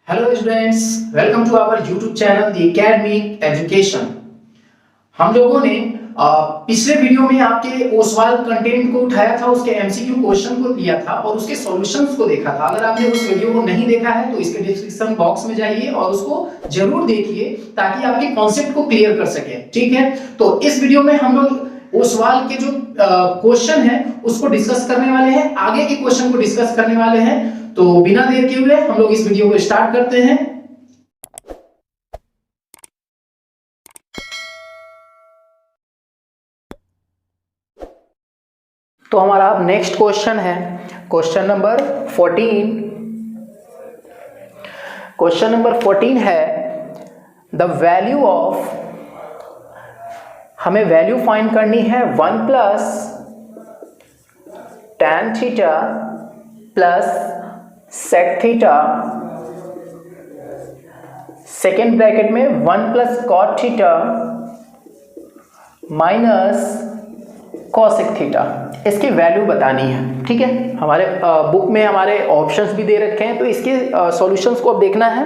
Hello students, welcome to our YouTube channel the academic education. हम लोगों ने पिछले वीडियो में आपके ओसवाल कंटेंट को उठाया था, उसके एमसीक्यू क्वेश्चन को लिया था और उसके सॉल्यूशंस को देखा था। अगर आपने उस वीडियो को नहीं देखा है तो इसके डिस्क्रिप्शन बॉक्स में जाइए और उसको जरूर देखिए ताकि आपके कॉन्सेप्ट को क्लियर कर सके। ठीक है, तो इस वीडियो में हम लोग ओसवाल के जो क्वेश्चन है उसको डिस्कस करने वाले हैं, आगे के क्वेश्चन को डिस्कस करने वाले हैं। तो बिना देर के हुए हम लोग इस वीडियो को स्टार्ट करते हैं। तो हमारा नेक्स्ट क्वेश्चन है क्वेश्चन नंबर 14। क्वेश्चन नंबर 14 है द वैल्यू ऑफ, हमें वैल्यू फाइंड करनी है 1 plus tan theta plus sec theta, second bracket में 1 plus cot theta minus cosec theta, इसकी वैल्यू बतानी है। ठीक है, हमारे बुक में हमारे ऑप्शंस भी दे रखे हैं, तो इसके सॉल्यूशंस को अब देखना है।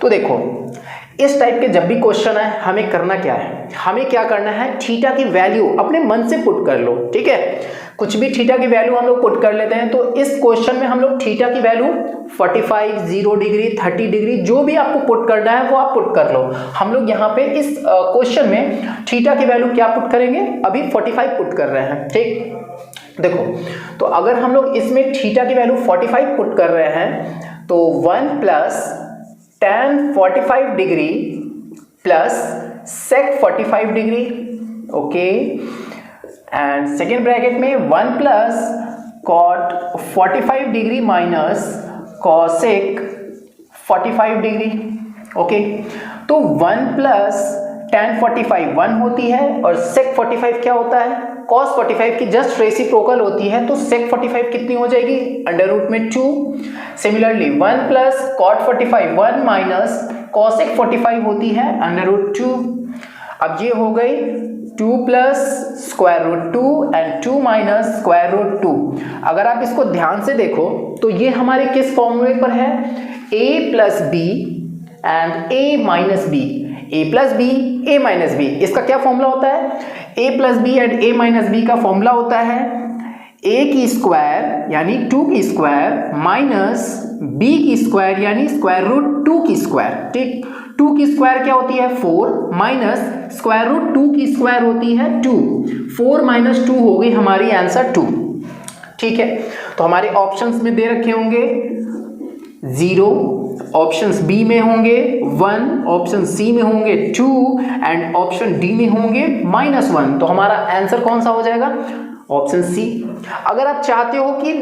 तो देखो, इस टाइप के जब भी क्वेश्चन है हमें करना क्या है, हमें क्या करना है, थीटा की वैल्यू अपने मन से पुट कर लो। ठीक है, कुछ भी थीटा की वैल्यू हम लोग पुट कर लेते हैं। तो इस क्वेश्चन में हम लोग थीटा की वैल्यू 45, 0 डिग्री, 30 डिग्री, जो भी आपको पुट करना है वो आप पुट कर लो। हम लोग यहाँ पे इस क्वेश्चन में थीटा की वैल्यू क्या पुट करेंगे, अभी 45 पुट कर रहे हैं। ठीक, देखो, तो अगर हम लोग इसमें थीटा की वैल्यू 45 पुट कर रहे हैं तो 1 plus tan 45 degree plus sec 45 degree, okay, and second bracket में 1 plus cot 45 degree minus cosec 45 degree, okay. तो 1 प्लस tan 45 1 होती है और sec 45 क्या होता है, cos 45 की जस्ट रेसिप्रोकल होती है, तो sec 45 कितनी हो जाएगी, अंडर रूट में 2। Similarly 1 plus cot 45 1 minus cosec 45 होती है अंडर रूट 2। अब ये हो गई 2 plus square root 2 and 2 minus square root 2। अगर आप इसको ध्यान से देखो तो ये हमारे किस फॉर्मूले पर है, a plus b and a minus b, a plus b a minus b, इसका क्या फॉर्मूला होता है, a plus b and a minus b का फॉर्मूला होता है a की स्क्वायर यानी 2 की स्क्वायर माइनस b की स्क्वायर यानी स्क्वायर रूट 2 की स्क्वायर। ठीक, 2 की स्क्वायर क्या होती है 4 माइनस स्क्वायर रूट 2 की स्क्वायर होती है 2, 4 माइनस 2 हो गई हमारी आंसर 2। ठीक है, तो हमारे ऑप्शंस में दे रखे होंगे 0, ऑप्शंस बी में होंगे 1, ऑप्शन सी में होंगे 2 एंड ऑप्शन डी में होंगे -1। तो हमारा आंसर कौन सा हो जाएगा, ऑप्शन सी। अगर आप चाहते हो कि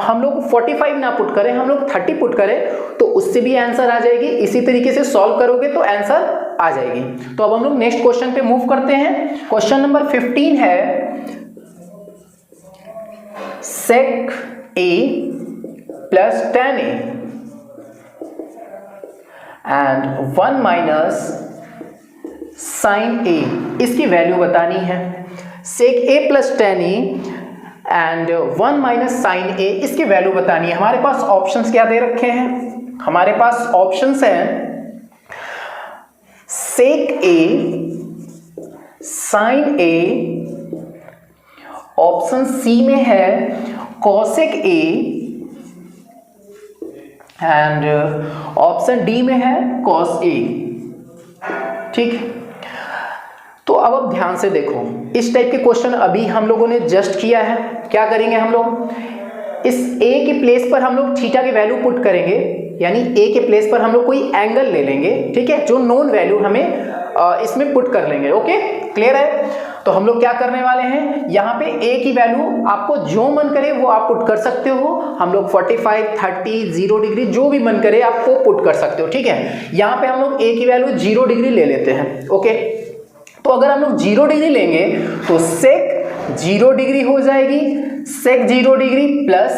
हम लोग 45 ना पुट करें, हम लोग 30 पुट करें तो उससे भी आंसर आ जाएगी। इसी तरीके से सॉल्व करोगे तो आंसर आ जाएगी। तो अब हम लोग नेक्स्ट क्वेश्चन पे मूव करते हैं। क्वेश्चन नंबर 15 है sec a plus tan a and 1 minus sin a, इसकी वैल्यू बतानी है। sec a plus tan a and 1 minus sin a, इसकी वैल्यू बतानी है। हमारे पास ऑप्शंस क्या दे रखे हैं, हमारे पास ऑप्शंस हैं sec a, sin a, option C में है cosec a and option D में है cos a। ठीक, तो अब आप ध्यान से देखो, इस टाइप के क्वेश्चन अभी हम लोगों ने जस्ट किया है। क्या करेंगे हम लोग, इस a के प्लेस पर हम लोग थीटा की वैल्यू पुट करेंगे, यानी a के प्लेस पर हम लोग कोई एंगल ले लेंगे। ठीक है, जो नोन वैल्यू हमें इसमें पुट कर लेंगे। ओके, क्लियर है। तो हम लोग क्या करने वाले हैं, यहाँ पे a की वैल्यू आपको जो मन करे वो आप पुट कर सकते हो। हम लोग 45, 30, 0 डिग्री, जो भी मन करे आपको पुट कर सकते हो। ठीक है, यहाँ पे हम लोग a की वैल्यू 0 डिग्री ले लेते हैं। ओके, तो अगर हम लोग 0 डिग्री लेंगे तो sec 0 डिग्री हो जाएगी, sec 0 degree plus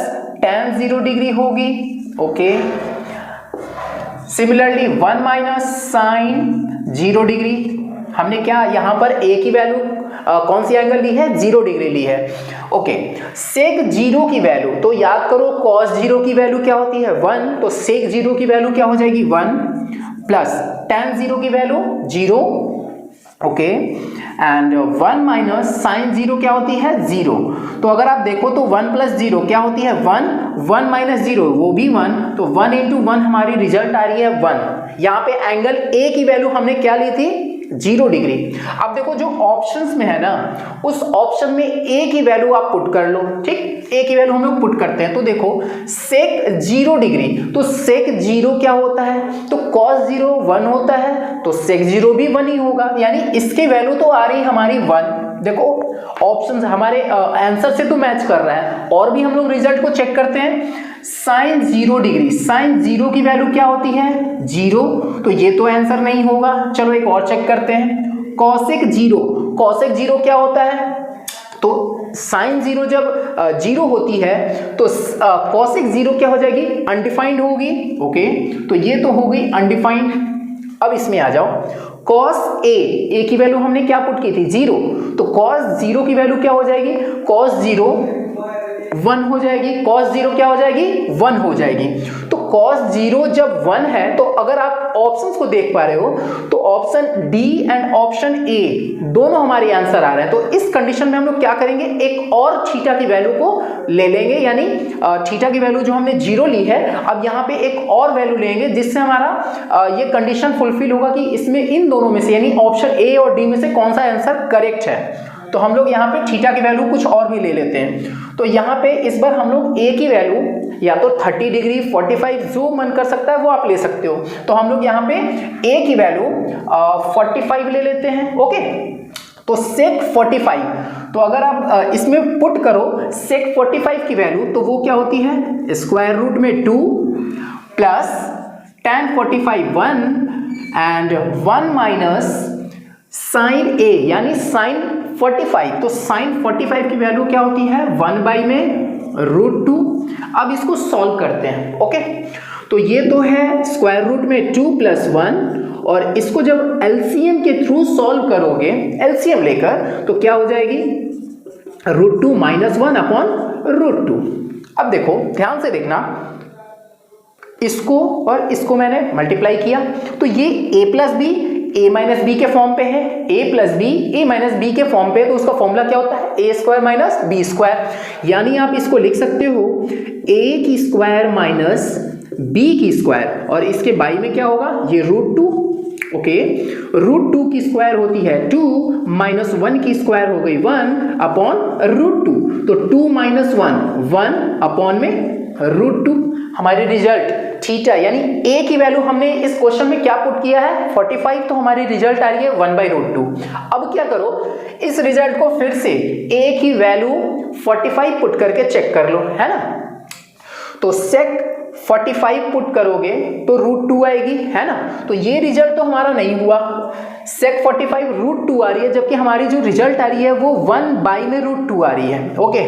tan 0 degree होगी। Okay, similarly 1 minus sin 0 degree, हमने क्या यहाँ पर a की वैल्यू कौन सी एंगल ली है, 0 डिग्री ली है। ओके, सेक 0 की वैल्यू, तो याद करो कॉस 0 की वैल्यू क्या होती है 1, तो सेक 0 की वैल्यू क्या हो जाएगी 1 प्लस tan 0 की value 0, okay, and 1 minus sine 0 क्या होती है 0। तो अगर आप देखो तो 1 प्लस 0 क्या होती है 1, 1 माइनस 0 वो भी 1, तो 1 इंटू 1 हमारी रिजल्ट आ रही है 1। यहाँ पे एंगल ए की वैल्यू हमने क्या ली थी 0 डिग्री। अब देखो जो ऑप्शंस में है ना, उस ऑप्शन में ए की वैल्यू आप पुट कर लो, ठीक, ए की वैल्यू हम लोग पुट करते हैं। तो देखो सेक 0 डिग्री, तो सेक 0 क्या होता है, तो कॉस 0 1 होता है, तो सेक 0 भी 1 ही होगा, यानी इसकी वैल्यू तो आ रही हमारी 1। देखो ऑप्शंस हमारे आंसर से तो मैच कर रहा है। और भी हम लोग रिजल्ट को चेक करते हैं। साइन 0 डिग्री, साइन 0 की वैल्यू क्या होती है 0, तो ये तो आंसर नहीं होगा। चलो एक और चेक करते हैं। कॉसेक 0, कॉसेक 0 क्या होता है, तो साइन 0 जब 0 होती है तो कॉसेक 0 क्या हो जाएगी अनडिफाइंड होगी। ओके, तो ये तो हो गई अनडिफाइंड। अब इसमें आ जाओ, कॉस ए की वैल्यू हमने क्या पुट की थी 0, तो कॉस 0 की वैल्यू क्या हो जाएगी, कॉस 0 1 हो जाएगी, कॉस 0 क्या हो जाएगी 1 हो जाएगी। तो कॉस 0 जब 1 है, तो अगर आप ऑप्शंस को देख पा रहे हो तो option D and option A दोनों हमारे आंसर आ रहे हैं। तो इस कंडीशन में हम लोग क्या करेंगे, एक और थीटा की वैल्यू को ले लेंगे, यानी थीटा की वैल्यू जो हमने 0 ली है, अब यहाँ पे एक और वैल्यू लेंगे जिससे हमारा ये कंडीशन फुलफिल होगा कि इसमें इन दोनों में से यानी ऑप्शन ए और डी में से कौन सा आंसर करेक्ट है। तो हम लोग यहाँ पे थीटा की वैल्यू कुछ और भी ले लेते हैं। तो यहाँ पे इस बार हम लोग ए की वैल्यू या तो 30 डिग्री 45 जो मन कर सकता है वो आप ले सकते हो। तो हम लोग यहाँ पे ए की वैल्यू 45 ले लेते हैं। ओके, तो सेक 45, तो अगर आप इसमें पुट करो सेक 45 की वैल्यू, तो वो क्या होती है स्क्वायर रूट में 2 plus tan 45 1 and 1 minus sine A यानी साइन 45, तो साइन 45 की वैल्यू क्या होती है 1 बाई में रूट 2। अब इसको सॉल्व करते हैं। ओके, तो ये तो है स्क्वायर रूट में 2 प्लस 1, और इसको जब एलसीएम के थ्रू सॉल्व करोगे एलसीएम लेकर, तो क्या हो जाएगी रूट 2 माइनस 1 अपॉन रूट 2। अब देखो ध्यान से देखना, इसको और इसको मैंने मल्टीप्लाई किया, तो ये a plus b a minus b के फॉर्म पे है, a plus b a minus b के फॉर्म पे है, तो उसका फॉर्मूला क्या होता है a square minus b square. यानी आप इसको लिख सकते हो a की स्क्वायर माइनस b की स्क्वायर, और इसके बाई में क्या होगा ये रूट 2। ओके, रूट 2 की स्क्वायर होती है 2 माइनस 1 की स्क्वायर हो गई 1 अपॉन रूट 2, तो 2 माइनस 1 अपॉन में रूट 2। हमारी रिजल्ट थीटा यानी ए की वैल्यू हमने इस क्वेश्चन में क्या पुट किया है 45, तो हमारी रिजल्ट आ रही है 1 बाई रूट 2। अब क्या करो, इस रिजल्ट को फिर से ए की वैल्यू 45 पुट करके चेक कर लो, है ना। तो सेक 45 पुट करोगे तो रूट 2 आएगी, है ना। तो ये रिजल्ट तो हमारा नहीं हुआ, सेक 45 रूट 2 आ रही है, जबकि हमारी जो रिजल्ट आ रही है वो 1 बाई में रूट 2 आ रही है। ओके,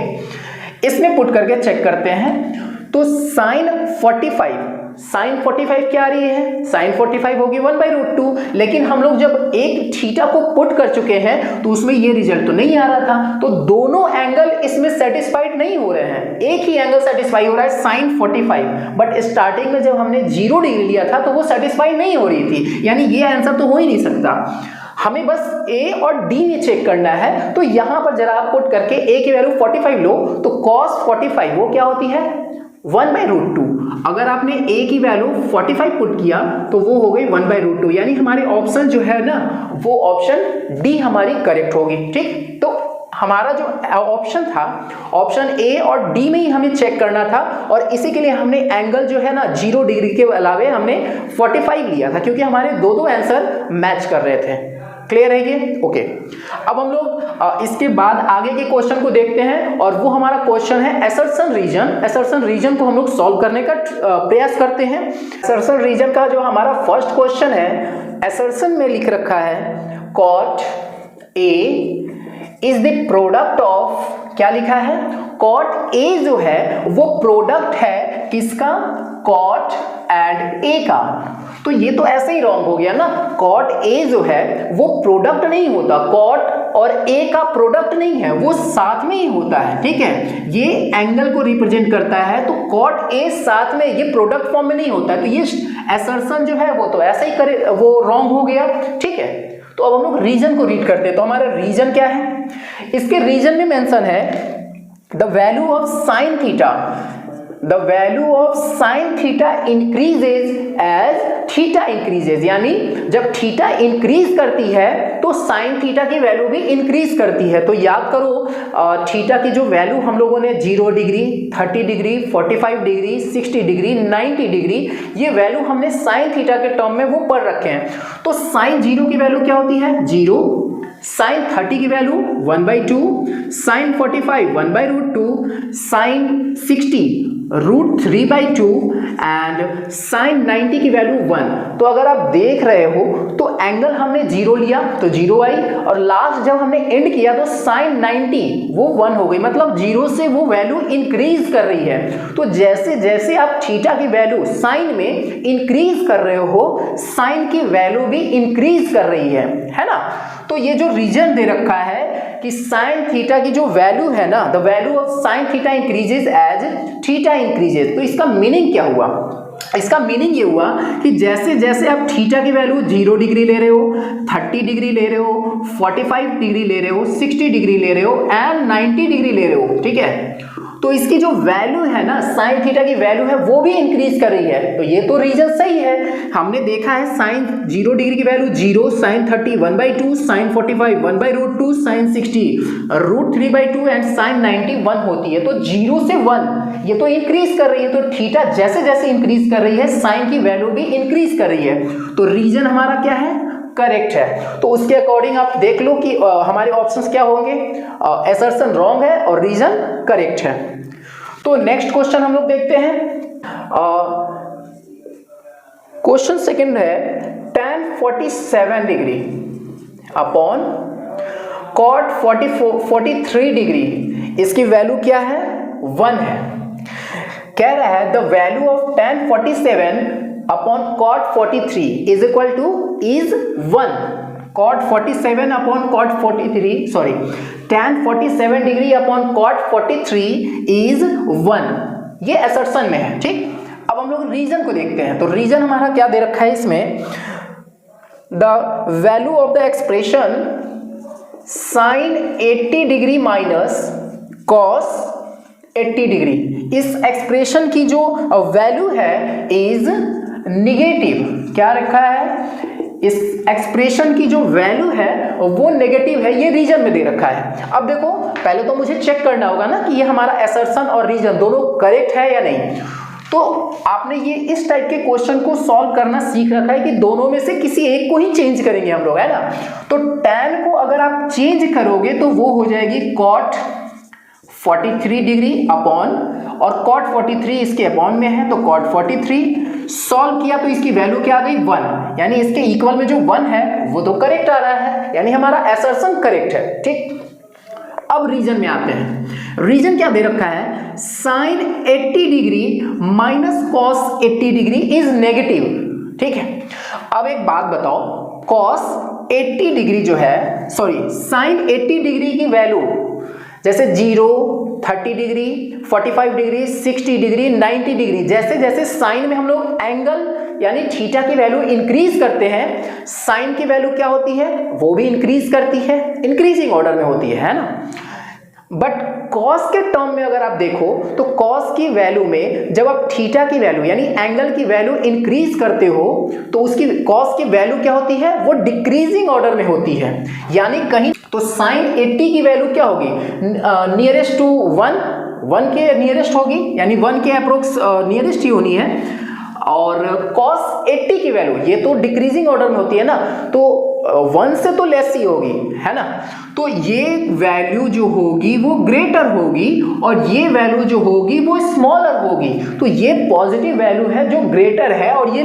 इसमें पुट करके चेक करते हैं। तो साइन 45 क्या आ रही है, साइन 45 होगी 1 बाई रूट 2, लेकिन हम लोग जब एक थीटा को पुट कर चुके हैं तो उसमें ये रिजल्ट तो नहीं आ रहा था, तो दोनों एंगल इसमें सेटिस्फाइड नहीं हो रहे हैं, एक ही एंगल सेटिस्फाई हो रहा है साइन 45, बट स्टार्टिंग में जब हमने 0 डिग्री लिया था तो वो सेटिस्फाई नहीं हो रही थी, यानी ये आंसर तो हो ही नहीं सकता। हमें बस ए और डी में चेक करना है। तो यहां पर जरा आप पुट करके ए की वैल्यू 45 लो, तो cos 45 वो क्या होती है 1 बाई रूट 2। अगर आपने a की वैल्यू 45 पुट किया तो वो हो गई 1 बाई रूट 2, यानी हमारे ऑप्शन जो है ना वो ऑप्शन डी हमारी करेक्ट होगी। ठीक, तो हमारा जो ऑप्शन था ऑप्शन ए और डी में ही हमें चेक करना था, और इसी के लिए हमने एंगल जो है ना 0 डिग्री के अलावे हमने 45 लिया था, क्योंकि हमारे दो आंसर मैच कर रहे थे। क्लियर है ये? ओके, अब हम लोग इसके बाद आगे के क्वेश्चन को देखते हैं, और वो हमारा क्वेश्चन है असर्शन रीजन। असर्शन रीजन को हम लोग सॉल्व करने का प्रयास करते हैं। असर्शन रीजन का जो हमारा फर्स्ट क्वेश्चन है, असर्शन में लिख रखा है cot A is the product of, क्या लिखा है, कॉट ए जो है वो प्रोडक्ट है किसका, कॉट एंड ए का, तो ये तो ऐसे ही रॉन्ग हो गया ना। कॉट ए जो है वो प्रोडक्ट नहीं होता, कॉट और ए का प्रोडक्ट नहीं है, वो साथ में ही होता है, ठीक है। ये एंगल को रिप्रेजेंट करता है, तो कॉट ए साथ में, ये प्रोडक्ट फॉर्म में नहीं होता है, तो ये असर्शन जो है वो तो ऐसा ही करे, वो रॉन्ग हो गया, ठीक है। तो अब हम लोग रीजन को रीड करते हैं। तो हमारा रीजन क्या है, इसके रीजन में मेंशन है the value of sine theta, the value of sine theta increases as theta increases, यानी जब थीटा इंक्रीज करती है तो साइन थीटा की वैल्यू भी इंक्रीज करती है। तो याद करो थीटा की जो वैल्यू हम लोगों ने 0 degree, 30 degree, 45 degree, 60 degree, 90 degree, ये वैल्यू हमने साइन थीटा के टर्म में वो पढ़ रखे हैं। तो साइन 0 की वैल्यू क्या होती है 0, साइन 30 की value 1/2, sine 45 1/√2, sine 60 √3/2 and sine 90 की वैल्यू 1। तो अगर आप देख रहे हो तो एंगल हमने 0 लिया तो 0 आई, और लास्ट जब हमने एंड किया तो साइन 90 वो 1 हो गई, मतलब 0 से वो वैल्यू इंक्रीज कर रही है। तो जैसे जैसे आप थीटा की वैल्यू साइन में इंक्रीज कर रहे हो, साइन की वैल्यू भी इंक्रीज कर रही है ना। तो ये जो रीजन दे रखा है कि साइन थीटा की जो वैल्यू है ना, the value of sine theta increases as theta increases, तो इसका मीनिंग क्या हुआ, इसका मीनिंग ये हुआ कि जैसे जैसे आप थीटा की वैल्यू 0 डिग्री ले रहे हो, 30 डिग्री ले रहे हो, 45 डिग्री ले रहे हो, 60 डिग्री ले रहे हो एंड 90 डिग्री ले रहे हो, ठीक है, तो इसकी जो वैल्यू है ना, साइन थीटा की वैल्यू है वो भी इंक्रीज कर रही है। तो ये तो रीजन सही है, हमने देखा है साइन 0 डिग्री की value 0, sine 30 1/2, sine 45 1/√2, sine 60 √3/2 and sine 90 1 होती है। तो 0 से 1 ये तो इंक्रीज कर रही है, तो थीटा जैसे जैसे इंक्रीज कर रही है साइन की वैल्यू भी इंक्रीज कर रही है। तो रीजन हमारा क्या है, करेक्ट है। तो उसके अकॉर्डिंग आप देख लो कि हमारे ऑप्शंस क्या होंगे, असर्शन रॉन्ग है और रीजन करेक्ट है। तो नेक्स्ट क्वेश्चन हम लोग देखते हैं। क्वेश्चन सेकंड है tan 47 degree upon cot 43 degree, इसकी वैल्यू क्या है 1 है। कह रहा है the value of tan 47 upon cot 43 is equal to is 1, cot 47 upon cot 43, sorry tan 47 degree upon cot 43 is 1, ये असर्शन में है, ठीक। अब हम लोग रीजन को देखते हैं। तो रीजन हमारा क्या दे रखा है इसमें, the value of the expression sine 80 degree minus cos 80 degree, इस एक्सप्रेशन की जो वैल्यू है इज निगेटिव। क्या रखा है, इस एक्सप्रेशन की जो वैल्यू है वो नेगेटिव है, ये रीजन में दे रखा है। अब देखो पहले तो मुझे चेक करना होगा ना कि ये हमारा असर्शन और रीजन दोनों करेक्ट है या नहीं। तो आपने ये इस टाइप के क्वेश्चन को सॉल्व करना सीख रखा है कि दोनों में से किसी एक को ही चेंज करेंगे हम लोग, है ना। तो tan को अगर आप चेंज करोगे तो वो हो जाएगी cot 43 डिग्री अपॉन, और cot 43 इसके अपॉन में है तो cot 43, सॉल्व किया तो इसकी वैल्यू क्या आ गई 1, यानी इसके इक्वल में जो 1 है वो तो करेक्ट आ रहा है, यानी हमारा असर्शन करेक्ट है, ठीक। अब रीजन में आते हैं। रीजन क्या दे रखा है, sine 80 degree minus cos 80 degree is negative, ठीक है। अब एक बात बताओ, कॉस 80 डिग्री जो है, सॉरी साइन 80 डिग्री की वैल्यू जैसे 0, 30 डिग्री, 45 डिग्री, 60 डिग्री, 90 डिग्री, जैसे जैसे साइन में हम लोग एंगल यानी थीटा की वैल्यू इंक्रीज करते हैं, साइन की वैल्यू क्या होती है वो भी इंक्रीज करती है, इंक्रीजिंग ऑर्डर में होती है ना। बट कॉस के टर्म में अगर आप देखो तो कॉस की वैल्यू में जब आप थीटा की वैल्यू यानी एंगल की वैल्यू इंक्रीज करते हो तो उसकी कॉस की वैल्यू क्या होती है, वो डिक्रीजिंग ऑर्डर में होती है, यानी कहीं तो साइन 80 की वैल्यू क्या होगी, नियरेस्ट टू 1 के नियरेस्ट होगी, यानी 1 के अप्रोक्स नियरेस्ट ही होनी है। और cos 80 की वैल्यू ये तो डिक्रीजिंग ऑर्डर में होती है ना, तो 1 से तो लेस ही होगी, है ना। तो ये वैल्यू जो होगी वो ग्रेटर होगी और ये वैल्यू जो होगी वो स्मॉलर होगी। तो ये पॉजिटिव वैल्यू है जो ग्रेटर है और ये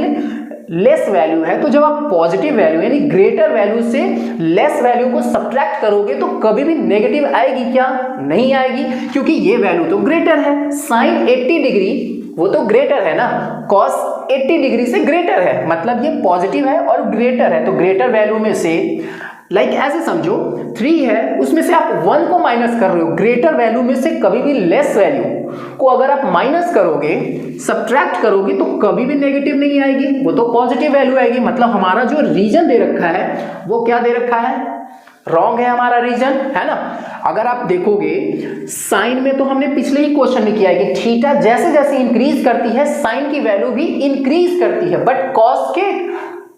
लेस वैल्यू है। तो जब आप पॉजिटिव वैल्यू यानी ग्रेटर वैल्यू से लेस वैल्यू को सब्ट्रैक्ट करोगे तो कभी भी नेगेटिव आएगी क्या, नहीं आएगी, क्योंकि ये वैल्यू तो ग्रेटर है। साइन 80 डिग्री वो तो ग्रेटर है ना, cos 80 डिग्री से ग्रेटर है, मतलब ये पॉजिटिव है और ग्रेटर है, तो ग्रेटर वैल्यू में से ऐसे समझो 3 है, उसमें से आप 1 को माइनस कर रहे हो, ग्रेटर वैल्यू में से कभी भी लेस वैल्यू को अगर आप माइनस करोगे, सब्ट्रैक्ट करोगे, तो कभी भी नेगेटिव नहीं आएगी, वो तो पॉजिटिव वैल्यू आएगी। मतलब हमारा जो रीजन दे रखा है वो क्या दे रखा है, रॉन्ग है हमारा रीजन, है ना। अगर आप देखोगे साइन में तो हमने पिछले ही क्वेश्चन में किया है कि थीटा जैसे जैसे इंक्रीज करती है साइन की वैल्यू भी इंक्रीज करती है, बट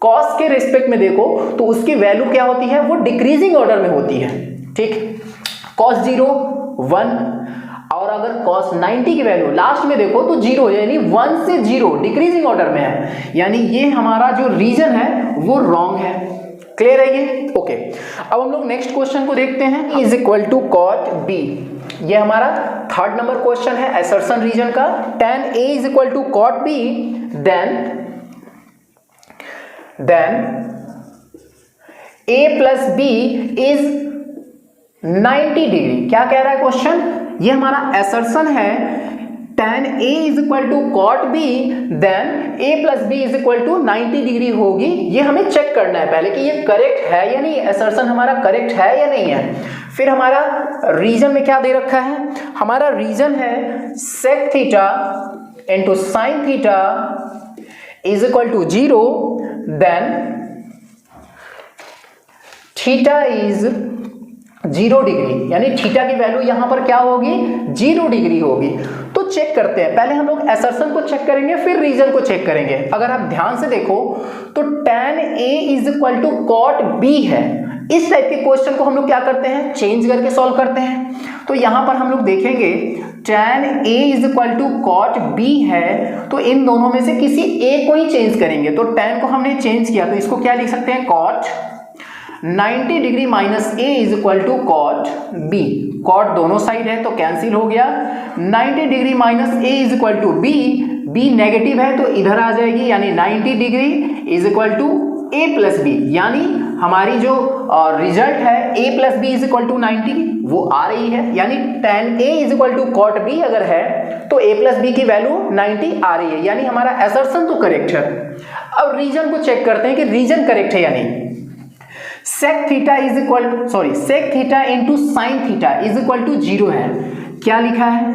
कॉस के रिस्पेक्ट में देखो तो उसकी वैल्यू क्या होती है, वो डिक्रीजिंग ऑर्डर में होती है, ठीक। cos 0 1, और अगर cos 90 की वैल्यू लास्ट में देखो तो 0, यानी 1 से 0 डिक्रीजिंग ऑर्डर में है, यानी ये हमारा जो रीजन है वो रॉन्ग है। क्लियर है ये? ओके, अब हम लोग नेक्स्ट क्वेश्चन को देखते हैं। Is equal to cot b, ये हमारा 3rd नंबर क्वेश्चन है असर्शन रीजन का। tan a is equal to cot B, then a plus b is 90 degree. क्या कह रहा है क्वेश्चन, ये हमारा असर्शन है tan a is equal to cot B, then a plus b is equal to 90 degree होगी। ये हमें चेक करना है पहले कि ये करेक्ट है या नहीं, असर्शन हमारा करेक्ट है या नहीं है। फिर हमारा रीजन में क्या दे रखा है, हमारा रीजन है sec theta into sine theta is equal to 0, then theta is 0 degree, यानी थीटा की वैल्यू यहां पर क्या होगी, 0 डिग्री होगी। तो चेक करते हैं, पहले हम लोग असर्शन को चेक करेंगे फिर रीजन को चेक करेंगे। अगर आप ध्यान से देखो तो tan a is equal to cot b है। इस टाइप के क्वेश्चन को हम लोग क्या करते हैं, चेंज करके सॉल्व करते हैं। तो यहां पर हम लोग देखेंगे tan a is equal to cot b है, तो इन दोनों में से किसी एक को ही चेंज करेंगे। तो tan को हमने चेंज किया तो इसको क्या लिख सकते हैं, cot 90 degree minus a is equal to cot b। Cot दोनों साइड है तो कैंसिल हो गया। 90 degree minus a is equal to b, b negative है तो इधर आ जाएगी, यानी 90 degree is equal to a plus b, यानी हमारी जो रिजल्ट है a plus b is equal to 90 वो आ रही है, यानी tan a is equal to cot b अगर है तो a प्लस बी की वैल्यू 90 आ रही है, यानी हमारा असर्शन तो करेक्ट है। अब रीजन को चेक करते हैं कि रीजन करेक्ट है या नहीं। sec theta is equal sec theta into sine theta is equal to 0 है। क्या लिखा है,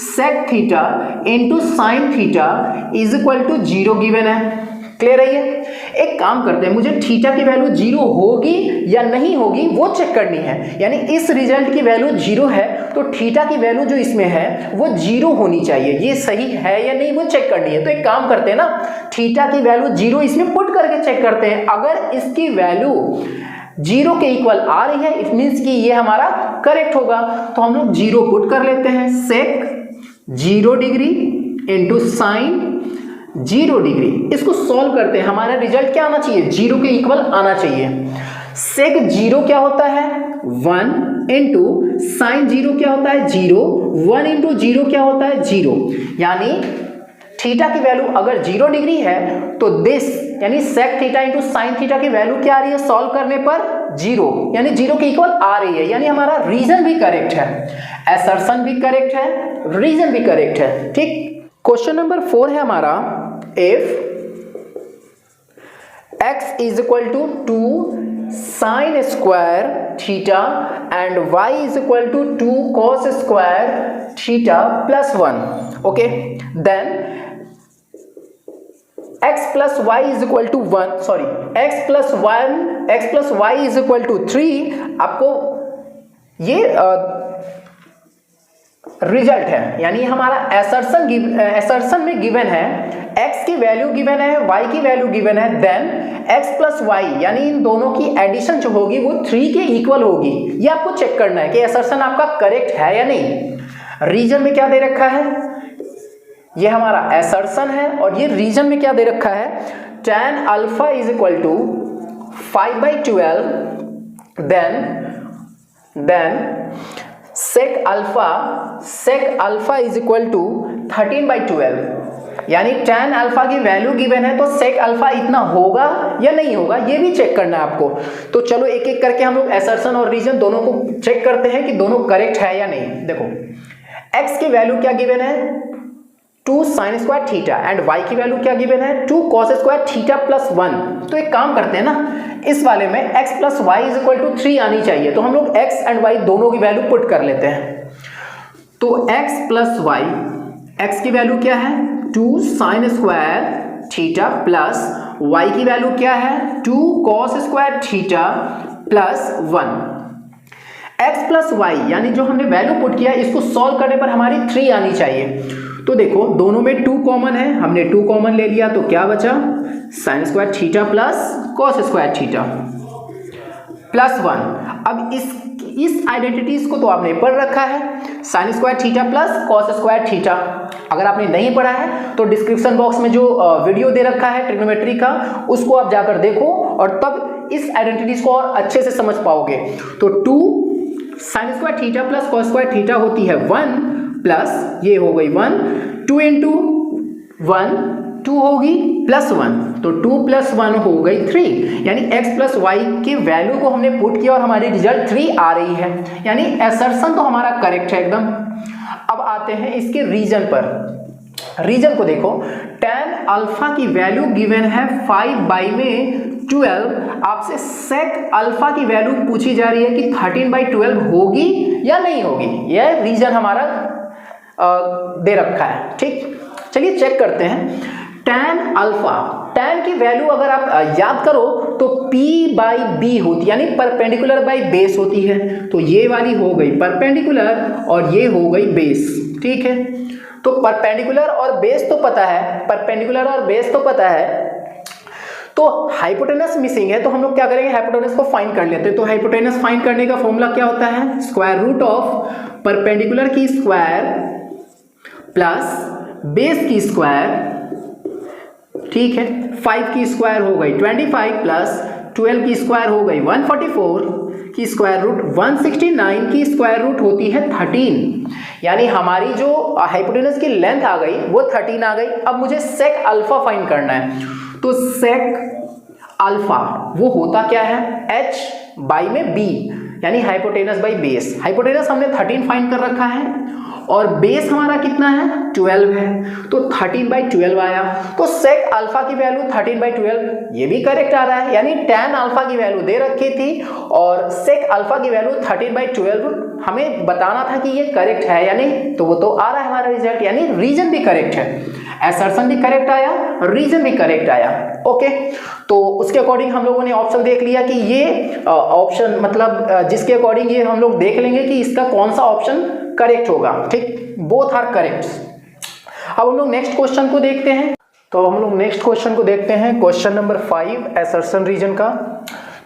sec theta into sine theta is equal to 0 given है। क्लियर है ये? एक काम करते हैं, मुझे थीटा की वैल्यू 0 होगी या नहीं होगी वो चेक करनी है, यानी इस रिजल्ट की वैल्यू 0 है तो थीटा की वैल्यू जो इसमें है वो 0 होनी चाहिए। ये सही है या नहीं वो चेक करनी है। तो एक काम करते हैं ना, थीटा की वैल्यू 0 इसमें पुट करके चेक करते हैं। अगर इसकी वैल्यू 0 के इक्वल आ रही है इट मीन्स कि ये हमारा करेक्ट होगा। तो हम लोग 0 पुट कर लेते हैं, sec 0 degree into sine 0 degree. इसको सॉल्व करते हैं, हमारा रिजल्ट क्या आना चाहिए, 0 के इक्वल आना चाहिए। sec 0 क्या होता है, 1 इंटू साइन 0 क्या होता है, 0, 1 इंटू 0 क्या होता है, 0, यानी थीटा की वैल्यू अगर 0 डिग्री है तो दिस यानी sec theta into sine theta की वैल्यू क्या आ रही है, सॉल्व करने पर 0, यानी 0 के इक्वल आ रही है, यानी हमारा रीजन भी करेक्ट है, असर्शन भी करेक्ट है, रीजन भी करेक्ट है। ठीक, क्वेश्चन नंबर 4 है हमारा, if x is equal to 2 sine square theta and y is equal to 2 cos square theta plus 1, okay, then x plus y is equal to 1, sorry x plus y is equal to 3। आपको ये result है, यानी हमारा assertion में given है, x की value given है, y की वैल्यू गिवन है, देन x प्लस वाई यानी इन दोनों की एडिशन जो होगी वो 3 के इक्वल होगी। ये आपको चेक करना है कि असर्शन आपका करेक्ट है या नहीं। रीजन में क्या दे रखा है, ये हमारा असर्शन है, और ये रीजन में क्या दे रखा है, tan alpha is equal to 5/12, then sec alpha is equal to 13/12, यानी tan अल्फा की वैल्यू गिवन है तो sec अल्फा इतना होगा या नहीं होगा ये भी चेक करना है आपको। तो चलो एक एक करके हम लोग असर्शन और रीजन दोनों को चेक करते हैं कि दोनों करेक्ट है या नहीं। देखो x की वैल्यू क्या गिवन है, 2 sine square theta and y की वैल्यू क्या गिवन है 2 कॉस स्क्वायर थीटा प्लस 1। तो एक काम करते हैं ना, इस वाले में x plus y is equal to 3 आनी चाहिए, तो हम लोग x एंड y दोनों की वैल्यू पुट कर लेते हैं। तो x प्लस वाई, x की वैल्यू क्या है 2 sine square theta plus y की वैल्यू क्या है 2 cos square theta plus 1। x plus y यानी जो हमने वैल्यू पुट किया, इसको सॉल्व करने पर हमारी 3 आनी चाहिए। तो देखो दोनों में 2 कॉमन है, हमने 2 कॉमन ले लिया, तो क्या बचा sign square theta plus cos square theta plus 1। अब इस आइडेंटिटीज को तो आपने पढ़ रखा है, sign square theta plus cos square theta. अगर आपने नहीं पढ़ा है तो डिस्क्रिप्शन बॉक्स में जो वीडियो दे रखा है ट्रिग्नोमेट्री का, उसको आप जाकर देखो और तब इस आइडेंटिटीज को और अच्छे से समझ पाओगे। तो 2 sine square theta plus cos square theta होती है 1 प्लस ये हो गई 1, 2 इंटू 1 2 होगी प्लस 1, तो 2 प्लस 1 हो गई 3। यानी x प्लस वाई की वैल्यू को हमने पुट किया और हमारी रिजल्ट 3 आ रही है, यानी असर्शन तो हमारा करेक्ट है एकदम। अब आते हैं इसके रीजन पर। रीजन को देखो, tan अल्फा की वैल्यू गिवन है 5/12। आपसे sec अल्फा की वैल्यू पूछी जा रही है कि 13/12 होगी या नहीं होगी, यह रीजन हमारा दे रखा है। ठीक, चलिए चेक करते हैं। tan अल्फा, tan की वैल्यू अगर आप याद करो तो p/b होती है, यानी परपेंडिकुलर बाई बेस होती है। तो ये वाली हो गई परपेंडिकुलर और ये हो गई बेस। ठीक है, तो परपेंडिकुलर और बेस तो पता है, परपेंडिकुलर और बेस तो पता है, तो हाइपोटेनस मिसिंग है। तो हम लोग क्या करेंगे, हाइपोटेनस को फाइंड कर लेते हैं। तो हाइपोटेनस फाइंड करने का फॉर्मूला क्या होता है, स्क्वायर रूट ऑफ परपेंडिकुलर की स्क्वायर प्लस बेस की स्क्वायर। ठीक है, 5 की स्क्वायर हो गई 25 प्लस 12 की स्क्वायर हो गई 144 की स्क्वायर रूट 169 की स्क्वायर रूट होती है 13। यानी हमारी जो हाइपोटेनस की लेंथ आ गई वो 13 आ गई। अब मुझे सेक अल्फा फाइंड करना है, तो सेक अल्फा वो होता क्या है h बाई में b, यानी हाइपोटेनस बाई बेस। हाइपोटेनस हमने 13 फाइंड कर रखा है और बेस हमारा कितना है 12 है, तो 13/12 आया। तो सेक अल्फा की वैल्यू 13/12 ये भी करेक्ट आ रहा है, यानी tan अल्फा की वैल्यू दे रखी थी और सेक अल्फा की वैल्यू 13/12 हमें बताना था कि ये करेक्ट है या नहीं, तो वो तो आ रहा है हमारा रिजल्ट, यानी रीजन भी करेक्ट है, असर्शन भी करेक्ट आया, रीजन भी करेक्ट आया। ओके, तो उसके अकॉर्डिंग हम लोगों ने ऑप्शन देख लिया कि ये ऑप्शन मतलब जिसके अकॉर्डिंग ये हम लोग देख लेंगे कि इसका कौन सा ऑप्शन करेक्ट होगा। ठीक, बोथ आर करेक्ट। अब हम लोग नेक्स्ट क्वेश्चन को देखते हैं। तो हम लोग नेक्स्ट क्वेश्चन को देखते हैं, क्वेश्चन नंबर 5 असर्शन रीजन का।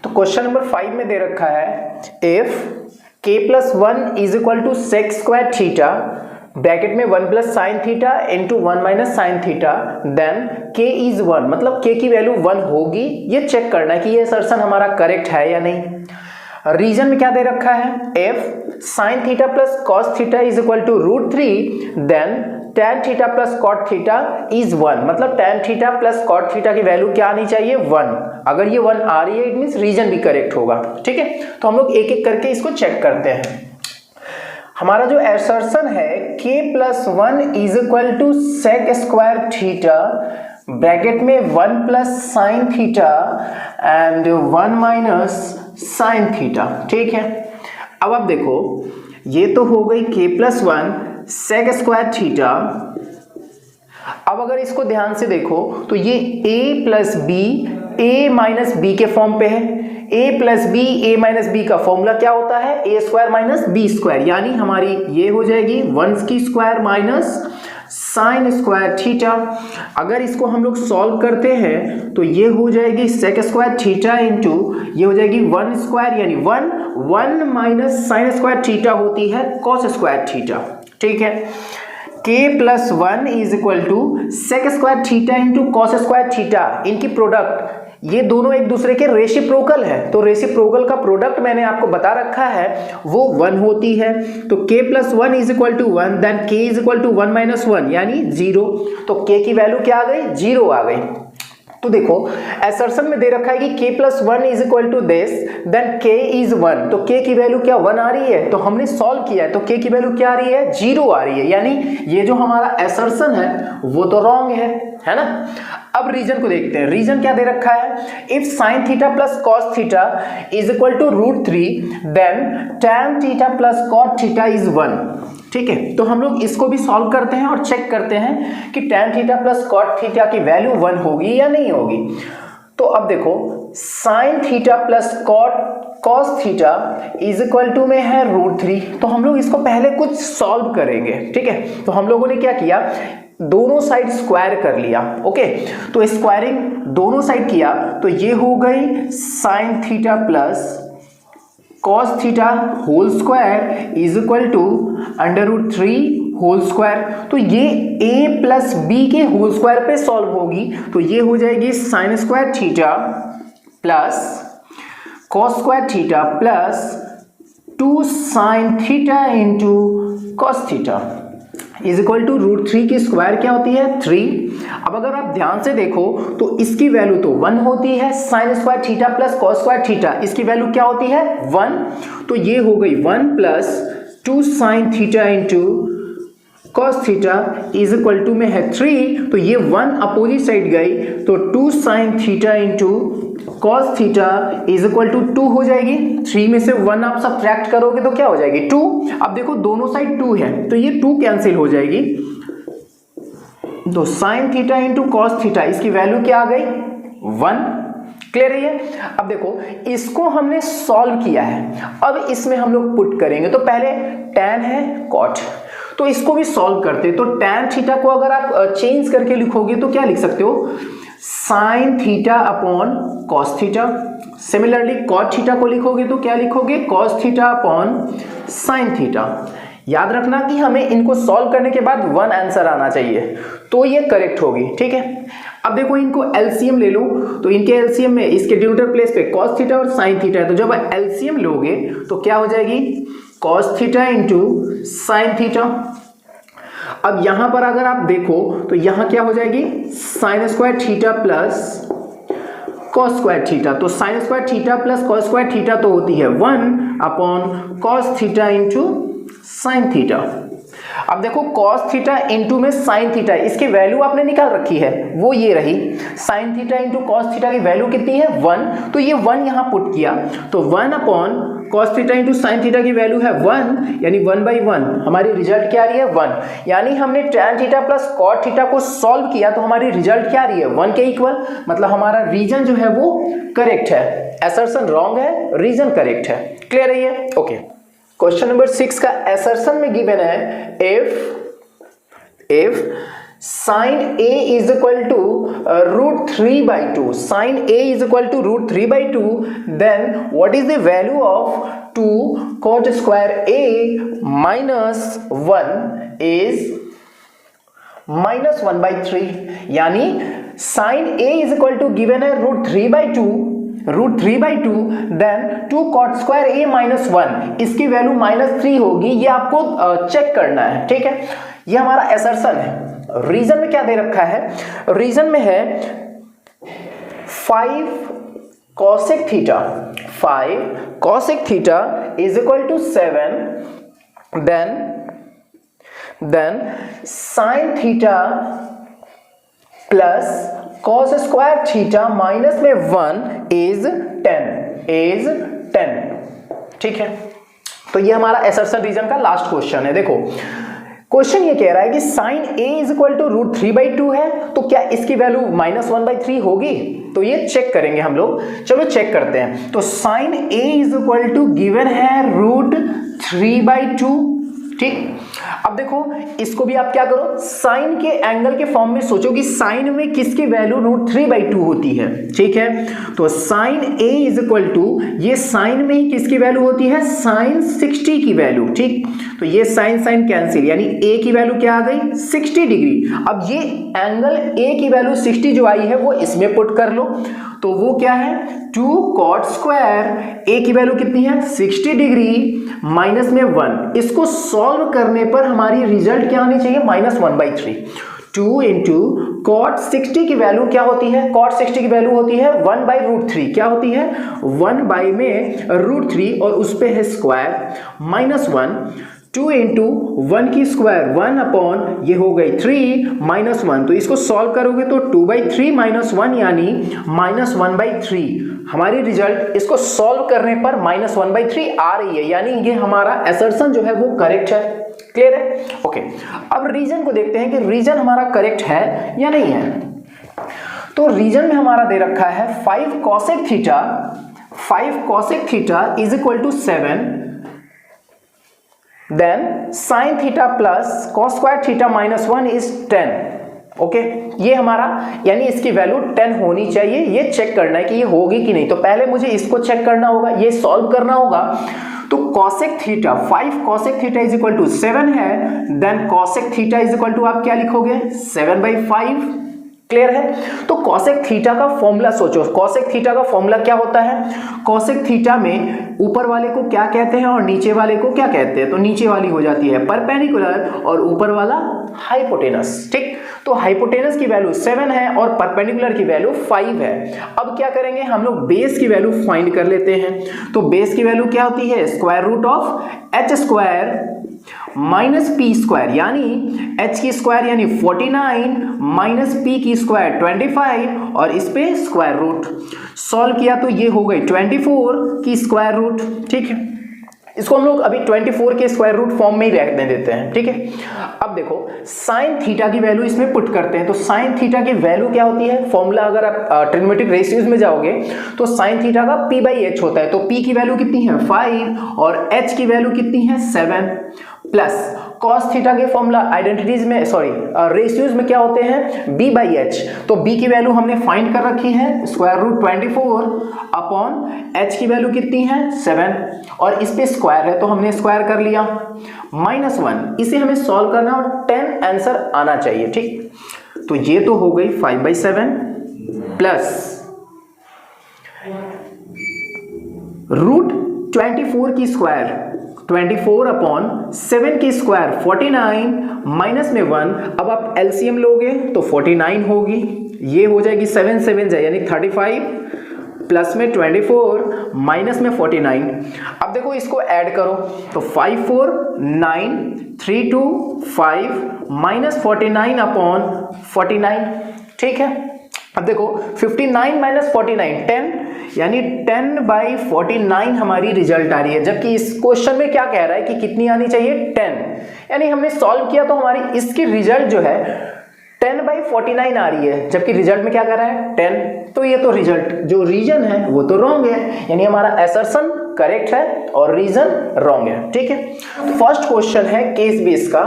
तो क्वेश्चन नंबर 5 में दे रखा है if k plus 1 is equal to sec square theta bracket में 1 plus sine theta into 1 minus sine theta then k is 1, मतलब k की वैल्यू 1 होगी। ये चेक करना है कि ये असर्शन हमारा करेक्ट है या नहीं। रीजन में क्या दे रखा है, f sine theta plus cos theta is equal to √3 then tan theta plus cot theta is 1, मतलब tan theta plus cot theta की वैल्यू क्या आनी चाहिए 1। अगर ये 1 आ रही है इट मींस रीजन भी करेक्ट होगा। ठीक है, तो हम लोग एक एक करके इसको चेक करते हैं। हमारा जो असर्शन है k plus 1 is equal to sec square theta bracket में 1 plus sine theta and 1 minus sine theta. ठीक है, अब आप देखो ये तो हो गई k plus 1 sec square theta. अब अगर इसको ध्यान से देखो तो ये a plus b a minus b के फॉर्म पे है। a plus b a minus b का फॉर्मूला क्या होता है a square minus b square, यानी हमारी ये हो जाएगी 1 की square minus sine square theta. अगर इसको हम लोग सॉल्व करते हैं तो ये हो जाएगी सेक स्क्वायर थीटा इंटू ये हो जाएगी 1 स्क्वायर, यानी 1 माइनस साइन स्क्वायर थीटा होती है कॉस स्क्वायर थीटा। ठीक है, k plus 1 is equal to sec square theta into cos square theta, इनकी प्रोडक्ट, ये दोनों एक दूसरे के रेसिप्रोकल है, तो रेसिप्रोकल का प्रोडक्ट मैंने आपको बता रखा है वो 1 होती है। तो k plus 1 is equal to 1 then k is equal to 1 minus 1 यानी 0। तो k की वैल्यू क्या आ गई 0 आ गई। तो देखो एसर्शन में दे रखा है कि k + 1 is equal to this, then k is 1, तो k की वैल्यू क्या 1 आ रही है, तो हमने सॉल्व किया है तो k की वैल्यू क्या आ रही है 0 आ रही है, यानी ये जो हमारा एसर्शन है वो तो रॉन्ग है ना। अब रीजन को देखते हैं, रीजन क्या दे रखा है, if sin theta plus cos theta is equal to √3 then tan theta plus cot theta is 1। ठीक है, तो हम लोग इसको भी सॉल्व करते हैं और चेक करते हैं कि tan theta plus cot theta की वैल्यू 1 होगी या नहीं होगी। तो अब देखो sin theta plus cos theta is equal to में है √3, तो हम लोग इसको पहले कुछ सॉल्व करेंगे। ठीक है, तो हम लोगों ने क्या किया, दोनों साइड स्क्वायर कर लिया। ओके, तो स्क्वायरिंग दोनों साइड किया तो ये हो गई sin theta plus cos theta whole square is equal to √3 whole square. तो ये a प्लस बी के होल स्क्वायर पे सॉल्व होगी, तो ये हो जाएगी sin square theta plus cos square theta plus 2 sin theta into cos theta is equal to √3 की स्क्वायर क्या होती है 3। अब अगर आप ध्यान से देखो तो इसकी वैल्यू तो 1 होती है, sin square theta plus cos square theta इसकी वैल्यू क्या होती है 1, तो ये हो गई 1 plus 2 sin theta into cos theta is equal to में है 3, तो ये 1 अपोजिट साइड गई तो 2 sin theta into cos theta is equal to 2 हो जाएगी। 3 में से 1 आप सब्ट्रैक्ट करोगे तो क्या हो जाएगी 2। अब देखो दोनों साइड 2 है तो ये 2 कैंसिल हो जाएगी, तो sin theta into cos theta इसकी वैल्यू क्या आ गई 1। क्लियर है ये। अब देखो इसको हमने सॉल्व किया है, अब इसमें हम लोग पुट करेंगे, तो पहले tan है cot, तो इसको भी सॉल्व करते हैं। तो tan थीटा को अगर आप चेंज करके लिखोगे तो क्या लिख सकते हो sin theta upon cos theta. Similarly cot theta को लिखोगे तो क्या लिखोगे cos theta upon sin theta. याद रखना कि हमें इनको सॉल्व करने के बाद 1 आंसर आना चाहिए, तो ये करेक्ट होगी। ठीक है, अब देखो इनको एलसीएम ले लो, तो इनके एलसीएम में इसके डिनोमिनेटर प्लेस पे cos थीटा और sin थीटा है, तो जब एलसीएम लोगे तो क्या हो जाएगी cos theta into sin theta. अब यहां पर अगर आप देखो तो यहां क्या हो जाएगी sin square theta plus cos square theta, तो sin square theta plus cos square theta तो होती है 1 upon cos theta into sin theta. अब देखो cos थीटा इंटू में sin थीटा, इसकी वैल्यू आपने निकाल रखी है, वो ये रही sin theta into cos theta की वैल्यू कितनी है 1, तो ये 1 यहां पुट किया, तो 1 upon cos theta into sin theta की वैल्यू है 1, यानी 1/1 हमारी रिजल्ट क्या आ रही है 1, यानी हमने tan theta plus cot theta को सॉल्व किया तो हमारी रिजल्ट क्या आ रही है 1 के इक्वल, मतलब हमारा रीजन जो है वो करेक्ट है, एसर्शन रॉन्ग है, रीजन करेक्ट है। क्लियर है ये। ओके, क्वेश्चन नंबर 6 का एसर्शन में गिवन है if sin a is equal to √3/2, sin a is equal to √3/2, then what is the value of 2 cot square a minus 1 is -1/3, यानी sin a is equal to given है √3/2 देन 2 cot स्क्वायर a minus 1, इसकी value -3 होगी, ये आपको check करना है। ठीक है, ये हमारा एसर्शन है। रीजन में क्या दे रखा है, रीजन में है 5 cosec theta is equal to 7, then sin theta plus cos square theta minus में 1 इज 10। ठीक है, तो ये हमारा एसर्शन रीजन का लास्ट क्वेश्चन है। देखो क्वेश्चन ये कह रहा है कि sin a is equal to √3/2 है, तो क्या इसकी वैल्यू -1/3 होगी, तो ये चेक करेंगे हम लोग। चलो चेक करते हैं, तो sin a is equal to given है √3/2। ठीक, अब देखो इसको भी आप क्या करो, साइन के एंगल के फॉर्म में सोचो कि साइन में किसकी वैल्यू √3/2 होती है। ठीक है, तो sine a is equal to, ये साइन में ही किसकी वैल्यू होती है साइन 60 की वैल्यू। ठीक, तो ये साइन साइन कैंसिल, यानी a की वैल्यू क्या आ गई 60 डिग्री। अब ये एंगल a की वैल्यू 60 जो आई है वो इसमें पुट कर लो, तो वो क्या है 2 cot स्क्वायर a की वैल्यू कितनी है 60 डिग्री माइनस में 1, इसको सॉल्व करने पर हमारी रिजल्ट क्या आनी चाहिए -1/3। 2 इंटू कॉट 60 की वैल्यू क्या होती है, कॉट 60 की वैल्यू होती है 1/√3, क्या होती है 1/√3 और उस पे है स्क्वायर माइनस 1, 2 इंटू 1 की स्क्वायर 1 अपॉन ये हो गई 3 माइनस 1, तो इसको सॉल्व करोगे तो 2/3 माइनस 1 यानी -1/3 हमारी रिजल्ट इसको सॉल्व करने पर -1/3 आ रही है, यानी ये हमारा असर्शन जो है वो करेक्ट है। क्लियर है? ओके, अब रीजन को देखते हैं कि रीजन हमारा करेक्ट है या नहीं है। तो रीजन में हमारा दे रखा है 5 cosec theta is equal to 7, then sin theta plus cos square theta minus 1 is 10। Okay, ये हमारा यानी इसकी वैल्यू 10 होनी चाहिए, ये चेक करना है कि ये होगी कि नहीं। तो पहले मुझे इसको चेक करना होगा, ये सॉल्व करना होगा। तो cosec theta 5 cosec theta is equal to 7 है, then cosec theta is equal to आप क्या लिखोगे 7/5। क्लियर है? तो cosec थीटा का फॉर्मूला सोचो, cosec थीटा का फॉर्मूला क्या होता है, cosec थीटा में ऊपर वाले को क्या कहते हैं और नीचे वाले को क्या कहते हैं, तो नीचे वाली हो जाती है परपेंडिकुलर और ऊपर वाला हाइपोटेनस। ठीक, तो हाइपोटेनस की वैल्यू 7 है और परपेंडिकुलर की वैल्यू 5 है। अब क्या करेंगे हम लोग, बेस की वैल्यू फाइंड कर लेते हैं। तो बेस की वैल्यू क्या होती है, square root of h square minus p square, यानी h की स्क्वायर यानी 49 माइनस p की स्क्वायर 25 और इस पे स्क्वायर रूट। सॉल्व किया तो ये हो गई 24 की स्क्वायर रूट। ठीक है, इसको हम लोग अभी 24 के स्क्वायर रूट फॉर्म में ही रखने देते हैं। ठीक है, अब देखो साइन थीटा की वैल्यू इसमें पुट करते हैं। तो साइन थीटा की वैल्यू क्या होती है, फॉर्मूला अगर आप ट्रिग्नोमेट्रिक रेशियोज में जाओगे तो साइन थीटा का p/h होता है। तो p की वैल्यू कितनी है 5 और h की वैल्यू कितनी है 7, प्लस कॉस थीटा के फॉर्मूला आइडेंटिटीज में रेशियोज में क्या होते हैं b/h। तो b की वैल्यू हमने फाइंड कर रखी है स्क्वायर रूट 24 अपॉन h की वैल्यू कितनी है 7 और इस पे स्क्वायर है तो हमने स्क्वायर कर लिया -1। इसे हमें सॉल्व करना और 10 आंसर आना चाहिए। ठीक, तो ये तो हो गई 5/7 प्लस रूट 24 की स्क्वायर 24 अपॉन 7 की स्क्वायर 49 माइनस में 1। अब आप एलसीएम लोगे तो 49 होगी, ये हो जाएगी 7 7 जाए यानी 35 प्लस में 24 माइनस में 49। अब देखो इसको ऐड करो तो 5 4 9 3 2 5 माइनस 49 अपॉन 49। ठीक है, अब देखो 59 माइनस 49 10 यानी 10/49 हमारी रिजल्ट आ रही है। जबकि इस क्वेश्चन में क्या कह रहा है कि कितनी आनी चाहिए 10, यानी हमने सॉल्व किया तो हमारी इसकी रिजल्ट जो है 10/49 आ रही है, जबकि रिजल्ट में क्या कह रहा है 10। तो ये तो रिजल्ट जो रीजन है वो तो रॉन्ग है, यानी हमारा असर्शन करेक्ट है और रीजन रॉन्ग है। ठीक है, तो फर्स्ट क्वेश्चन है केस बेस का,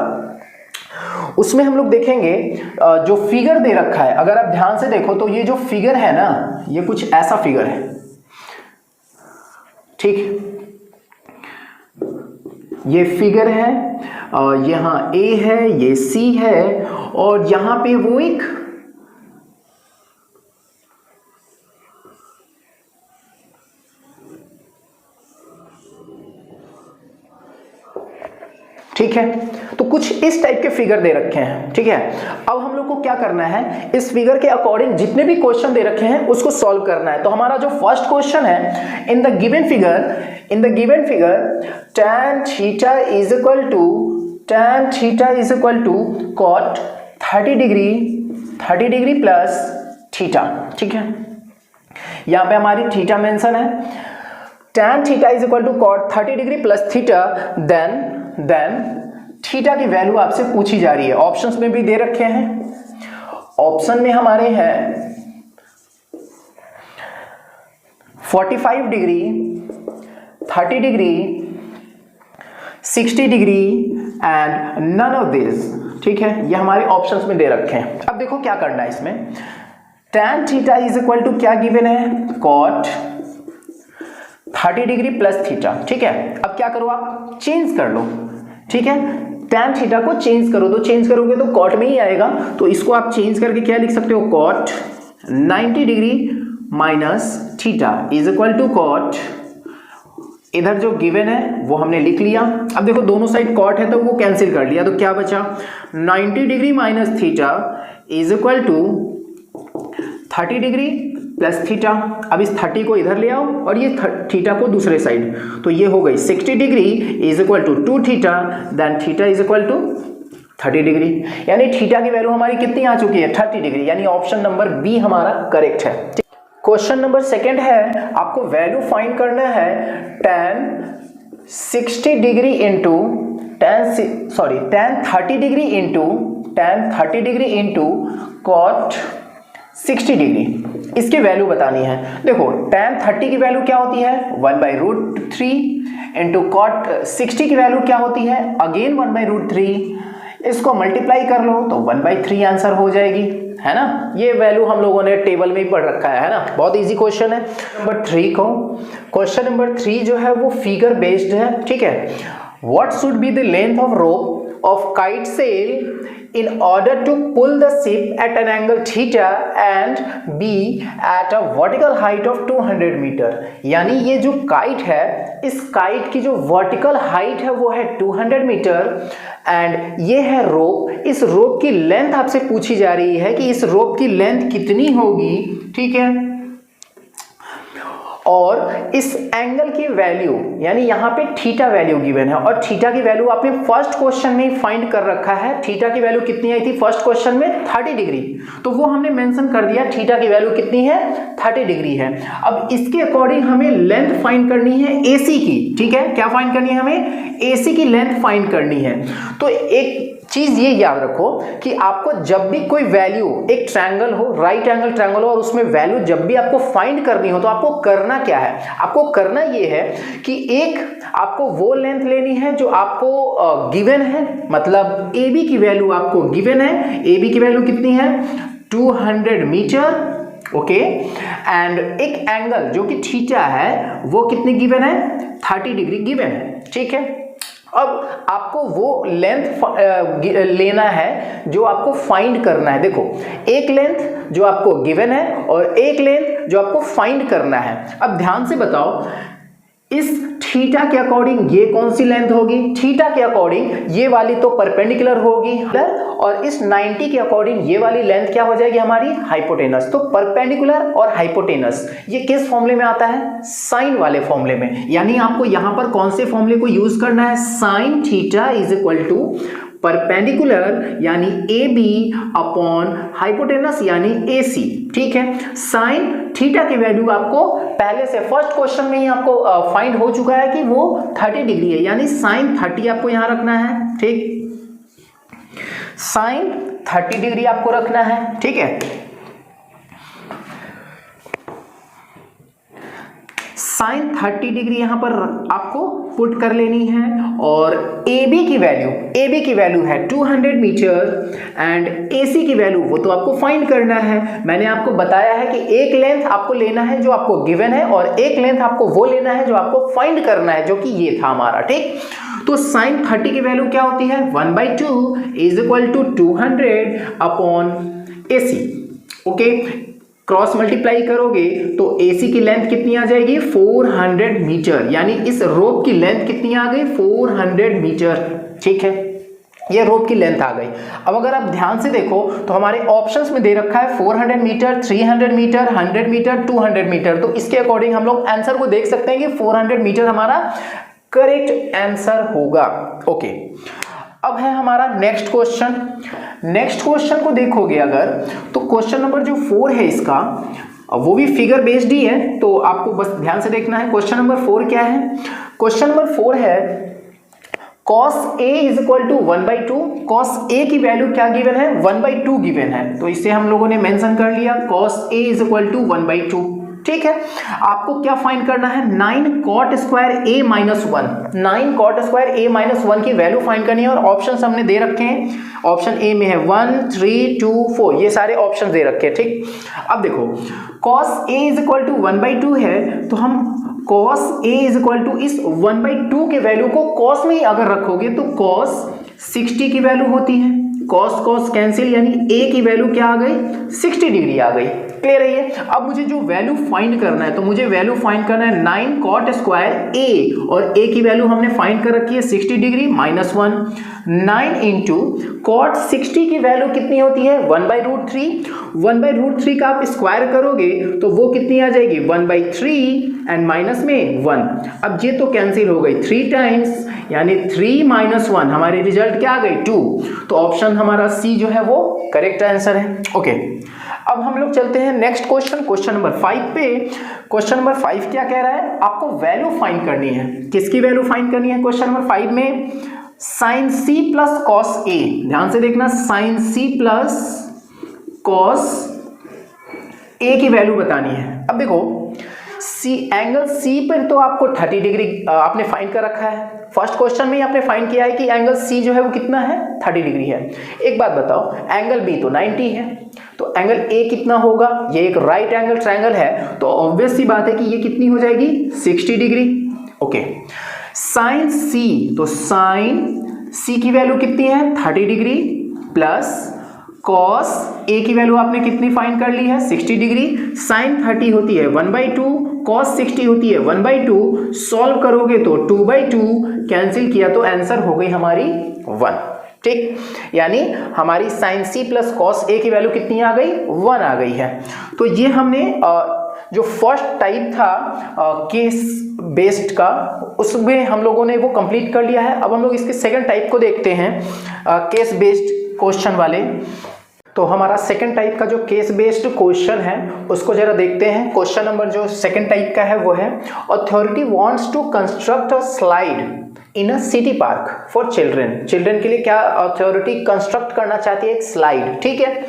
उसमें हम लोग देखेंगे जो फिगर दे रखा है। अगर आप ध्यान से देखो तो ये जो फिगर है ना, ये कुछ ऐसा फिगर है। ठीक, ये फिगर है, यहां A है, ये C है और यहां पे वो एक ठीक है, तो कुछ इस टाइप के फिगर दे रखे हैं। ठीक है, अब हम लोग को क्या करना है, इस फिगर के अकॉर्डिंग जितने भी क्वेश्चन दे रखे हैं उसको सॉल्व करना है। तो हमारा जो फर्स्ट क्वेश्चन है, in the given figure tan theta is equal to cot 30 degree plus theta. ठीक है, यहां पे हमारी थीटा मेंशन है, tan theta is equal to cot 30 degree plus theta, then theta की वैल्यू आपसे पूछी जा रही है। ऑप्शंस में भी दे रखे हैं, ऑप्शन में हमारे हैं 45 degree 30 degree 60 degree and none of this. ठीक है, ये हमारे ऑप्शंस में दे रखे हैं। अब देखो क्या करना है इसमें, tan theta is equal to क्या गिवन है cot 30 डिग्री प्लस थीटा। ठीक है, अब क्या करो आप चेंज कर लो। ठीक है, tan थीटा को चेंज करो, तो चेंज करोगे तो cot में ही आएगा। तो इसको आप चेंज करके क्या लिख सकते हो, cot 90 degree minus theta is equal to cot इधर जो गिवन है वो हमने लिख लिया। अब देखो दोनों साइड कॉट है तो वो कैंसिल कर लिया, तो क्या बचा 90 degree minus theta is equal to 30 degree plus theta. अब इस 30 को इधर ले आओ और ये थीटा को दूसरे साइड, तो ये हो गई 60 degree is equal to 2 theta, then theta is equal to 30 degree. यानी थीटा की वैल्यू हमारी कितनी आ चुकी है 30 डिग्री, यानी ऑप्शन नंबर बी हमारा करेक्ट है। क्वेश्चन नंबर सेकंड है, आपको वैल्यू फाइंड करना है tan 60 degree into tan 30 degree into cot 60 degree, इसकी वैल्यू बतानी है। देखो tan 30 की वैल्यू क्या होती है 1/√3 इंटू cot 60 की वैल्यू क्या होती है अगेन 1/√3, इसको मल्टीप्लाई कर लो तो 1/3 आंसर हो जाएगी, है ना। ये वैल्यू हम लोगों ने टेबल में ही पढ़ रखा है ना, बहुत इजी क्वेश्चन है। नंबर 3 को, क्वेश्चन नंबर 3 जो है वो फिगर बेस्ड है, ठीक है। What should be the length of rope of kite sail in order to pull the ship at an angle theta and be at a vertical height of 200 metre. यानी ये जो kite है, इस kite की जो वर्टिकल हाइट है वो है 200 मीटर एंड ये है रोप। इस रोप की लेंथ आपसे पूछी जा रही है कि इस रोप की लेंथ कितनी होगी, ठीक है। और इस एंगल की वैल्यू, यानी यहाँ पे थीटा वैल्यू गिवन है और थीटा की वैल्यू आपने फर्स्ट क्वेश्चन में फाइंड कर रखा है। थीटा की वैल्यू कितनी आई थी फर्स्ट क्वेश्चन में 30 डिग्री, तो वो हमने मेंशन कर दिया, थीटा की वैल्यू कितनी है 30 डिग्री है। अब इसके अकॉर्डिंग हमें लेंथ फाइंड करनी है एसी की, ठीक है। क्या फाइंड करनी है हमें एसी की लेंथ फाइंड करनी है। तो एक चीज ये याद रखो कि आपको जब भी कोई वैल्यू, एक ट्रायंगल हो, राइट एंगल ट्रायंगल हो और उसमें वैल्यू जब भी आपको फाइंड करनी हो तो आपको करना क्या है, आपको करना ये है कि एक आपको वो लेंथ लेनी है जो आपको गिवन है, मतलब AB की वैल्यू आपको गिवन है। AB की वैल्यू कितनी है 200 मीटर, ओके। एंड एक एंगल जो कि थीटा है वो कितनी गिवन है 30 डिग्री गिवन है, ठीक है। अब आपको वो लेंथ लेना है जो आपको फाइंड करना है। देखो एक लेंथ जो आपको गिवन है और एक लेंथ जो आपको फाइंड करना है। अब ध्यान से बताओ इस थीटा के अकॉर्डिंग ये कौन सी लेंथ होगी, थीटा के अकॉर्डिंग ये वाली तो परपेंडिकुलर होगी और इस 90 के अकॉर्डिंग ये वाली लेंथ क्या हो जाएगी हमारी हाइपोटेनस। तो परपेंडिकुलर और हाइपोटेनस ये किस फॉर्मूले में आता है साइन वाले फॉर्मूले में। यानी आपको यहां पर कौन से फॉर्मूले को यूज करना है sine theta is equal to perpendicular यानी AB अपॉन हाइपोटेनस यानी AC, ठीक है। साइन थीटा की वैल्यू आपको पहले से फर्स्ट क्वेश्चन में ही आपको फाइंड हो चुका है कि वो 30 डिग्री है, यानी साइन 30 आपको यहां रखना है, ठीक। साइन 30 डिग्री आपको रखना है, ठीक है। साइन 30 डिग्री यहां पर आपको पुट कर लेनी है और AB की वैल्यू है 200 मीटर एंड AC की वैल्यू वो तो आपको फाइंड करना है। मैंने आपको बताया है कि एक लेंथ आपको लेना है जो आपको गिवन है और एक लेंथ आपको वो लेना है जो आपको फाइंड करना है, जो कि ये था हमारा, ठीक। तो साइन 30 की वैल्यू क्या होती है 1/2 is equal to 200 upon AC, okay. Cross multiply करोगे तो AC की लेंथ कितनी आ जाएगी 400 मीटर, यानी इस रोप की लेंथ कितनी आ गई 400 मीटर, ठीक है। ये रोप की लेंथ आ गई। अब अगर आप ध्यान से देखो तो हमारे ऑप्शंस में दे रखा है 400 मीटर, 300 मीटर, 100 मीटर, 200 मीटर। तो इसके अकॉर्डिंग हम लोग आंसर को देख सकते हैं कि 400 मीटर हमारा करेक्ट आंसर होगा, ओके। अब है हमारा नेक्स्ट क्वेश्चन। नेक्स्ट क्वेश्चन को देखोगे अगर तो क्वेश्चन नंबर जो 4 है इसका वो भी फिगर बेस्ड ही है, तो आपको बस ध्यान से देखना है। क्वेश्चन नंबर 4 क्या है, क्वेश्चन नंबर 4 है cos A is equal to 1/2। cos A की वैल्यू क्या गिवन है 1/2 गिवन है, तो इसे हम लोगों ने मेंशन कर लिया cos A is equal to 1/2, ठीक है। आपको क्या फाइंड करना है 9 cot स्क्वायर A माइनस 1, 9 cot स्क्वायर A माइनस 1 की वैल्यू फाइंड करनी है और ऑप्शन हमने दे रखे हैं। ऑप्शन ए में है 1, 3, 2, 4, ये सारे ऑप्शन दे रखे हैं, ठीक। अब देखो cos A is equal to 1/2 है, तो हम cos A is equal to इस 1/2 के वैल्यू को cos में ही अगर रखोगे तो cos 60 की वैल्यू होती है, कॉस कॉस कैंसिल, यानी ए की वैल्यू क्या आ गई 60 डिग्री आ गई। क्लियर है ये। अब मुझे जो वैल्यू फाइंड करना है, तो मुझे वैल्यू फाइंड करना है 9 cot स्क्वायर ए, और ए की वैल्यू हमने फाइंड कर रखी है 60 डिग्री -1। 9 इंटू कॉट 60 की वैल्यू कितनी होती है 1/√3। 1/√3 का आप स्क्वायर करोगे तो वो कितनी आ जाएगी 1/3 एंड माइनस में 1। अब ये तो कैंसिल हो गई 3 टाइम्स, यानी 3 - 1 हमारी रिजल्ट क्या आ गई 2। तो ऑप्शन हमारा सी जो है वो करेक्ट आंसर है। ओके, अब हम लोग चलते हैं नेक्स्ट क्वेश्चन, क्वेश्चन नंबर 5 पे। क्वेश्चन नंबर 5 क्या कह रहा है, आपको वैल्यू फाइंड करनी है। किसकी वैल्यू फाइंड करनी है क्वेश्चन नंबर 5 में, sign C plus cos A. ध्यान से देखना, sign C plus cos A की वैल्यू बतानी है। अब देखो सी, एंगल सी पर तो आपको 30 डिग्री आपने फाइंड कर रखा है। फर्स्ट क्वेश्चन में आपने फाइंड किया है कि एंगल सी जो है वो कितना है 30 डिग्री है। एक बात बताओ, एंगल बी तो 90 है, तो एंगल ए कितना होगा, ये एक राइट एंगल ट्रायंगल है, तो ऑब्वियस सी बात है कि ये कितनी हो जाएगी 60 डिग्री। ओके, साइन सी, तो साइन सी की वैल्यू कितनी है 30 डिग्री, प्लस कॉस ए की वैल्यू आपने कितनी फाइंड कर ली है 60 डिग्री। साइन 30 होती है 1/2, कॉस 60 होती है 1/2, सॉल्व करोगे तो 2/2, कैंसिल किया तो आंसर हो गई हमारी 1। ठीक, यानी हमारी sign C plus cos A की वैल्यू कितनी आ गई 1 आ गई है। तो ये हमने जो फर्स्ट टाइप था केस बेस्ड का, उसमें हम लोगों ने वो कंप्लीट कर लिया है। अब हम लोग इसके सेकंड टाइप को देखते हैं, केस बेस्ड क्वेश्चन वाले। तो हमारा सेकंड टाइप का जो केस बेस्ड क्वेश्चन है उसको जरा देखते हैं। क्वेश्चन नंबर जो सेकंड टाइप का है वो है, authority wants to construct a slide in a city park for children. Children के लिए क्या अथॉरिटी कंस्ट्रक्ट करना चाहती है, एक स्लाइड। ठीक है,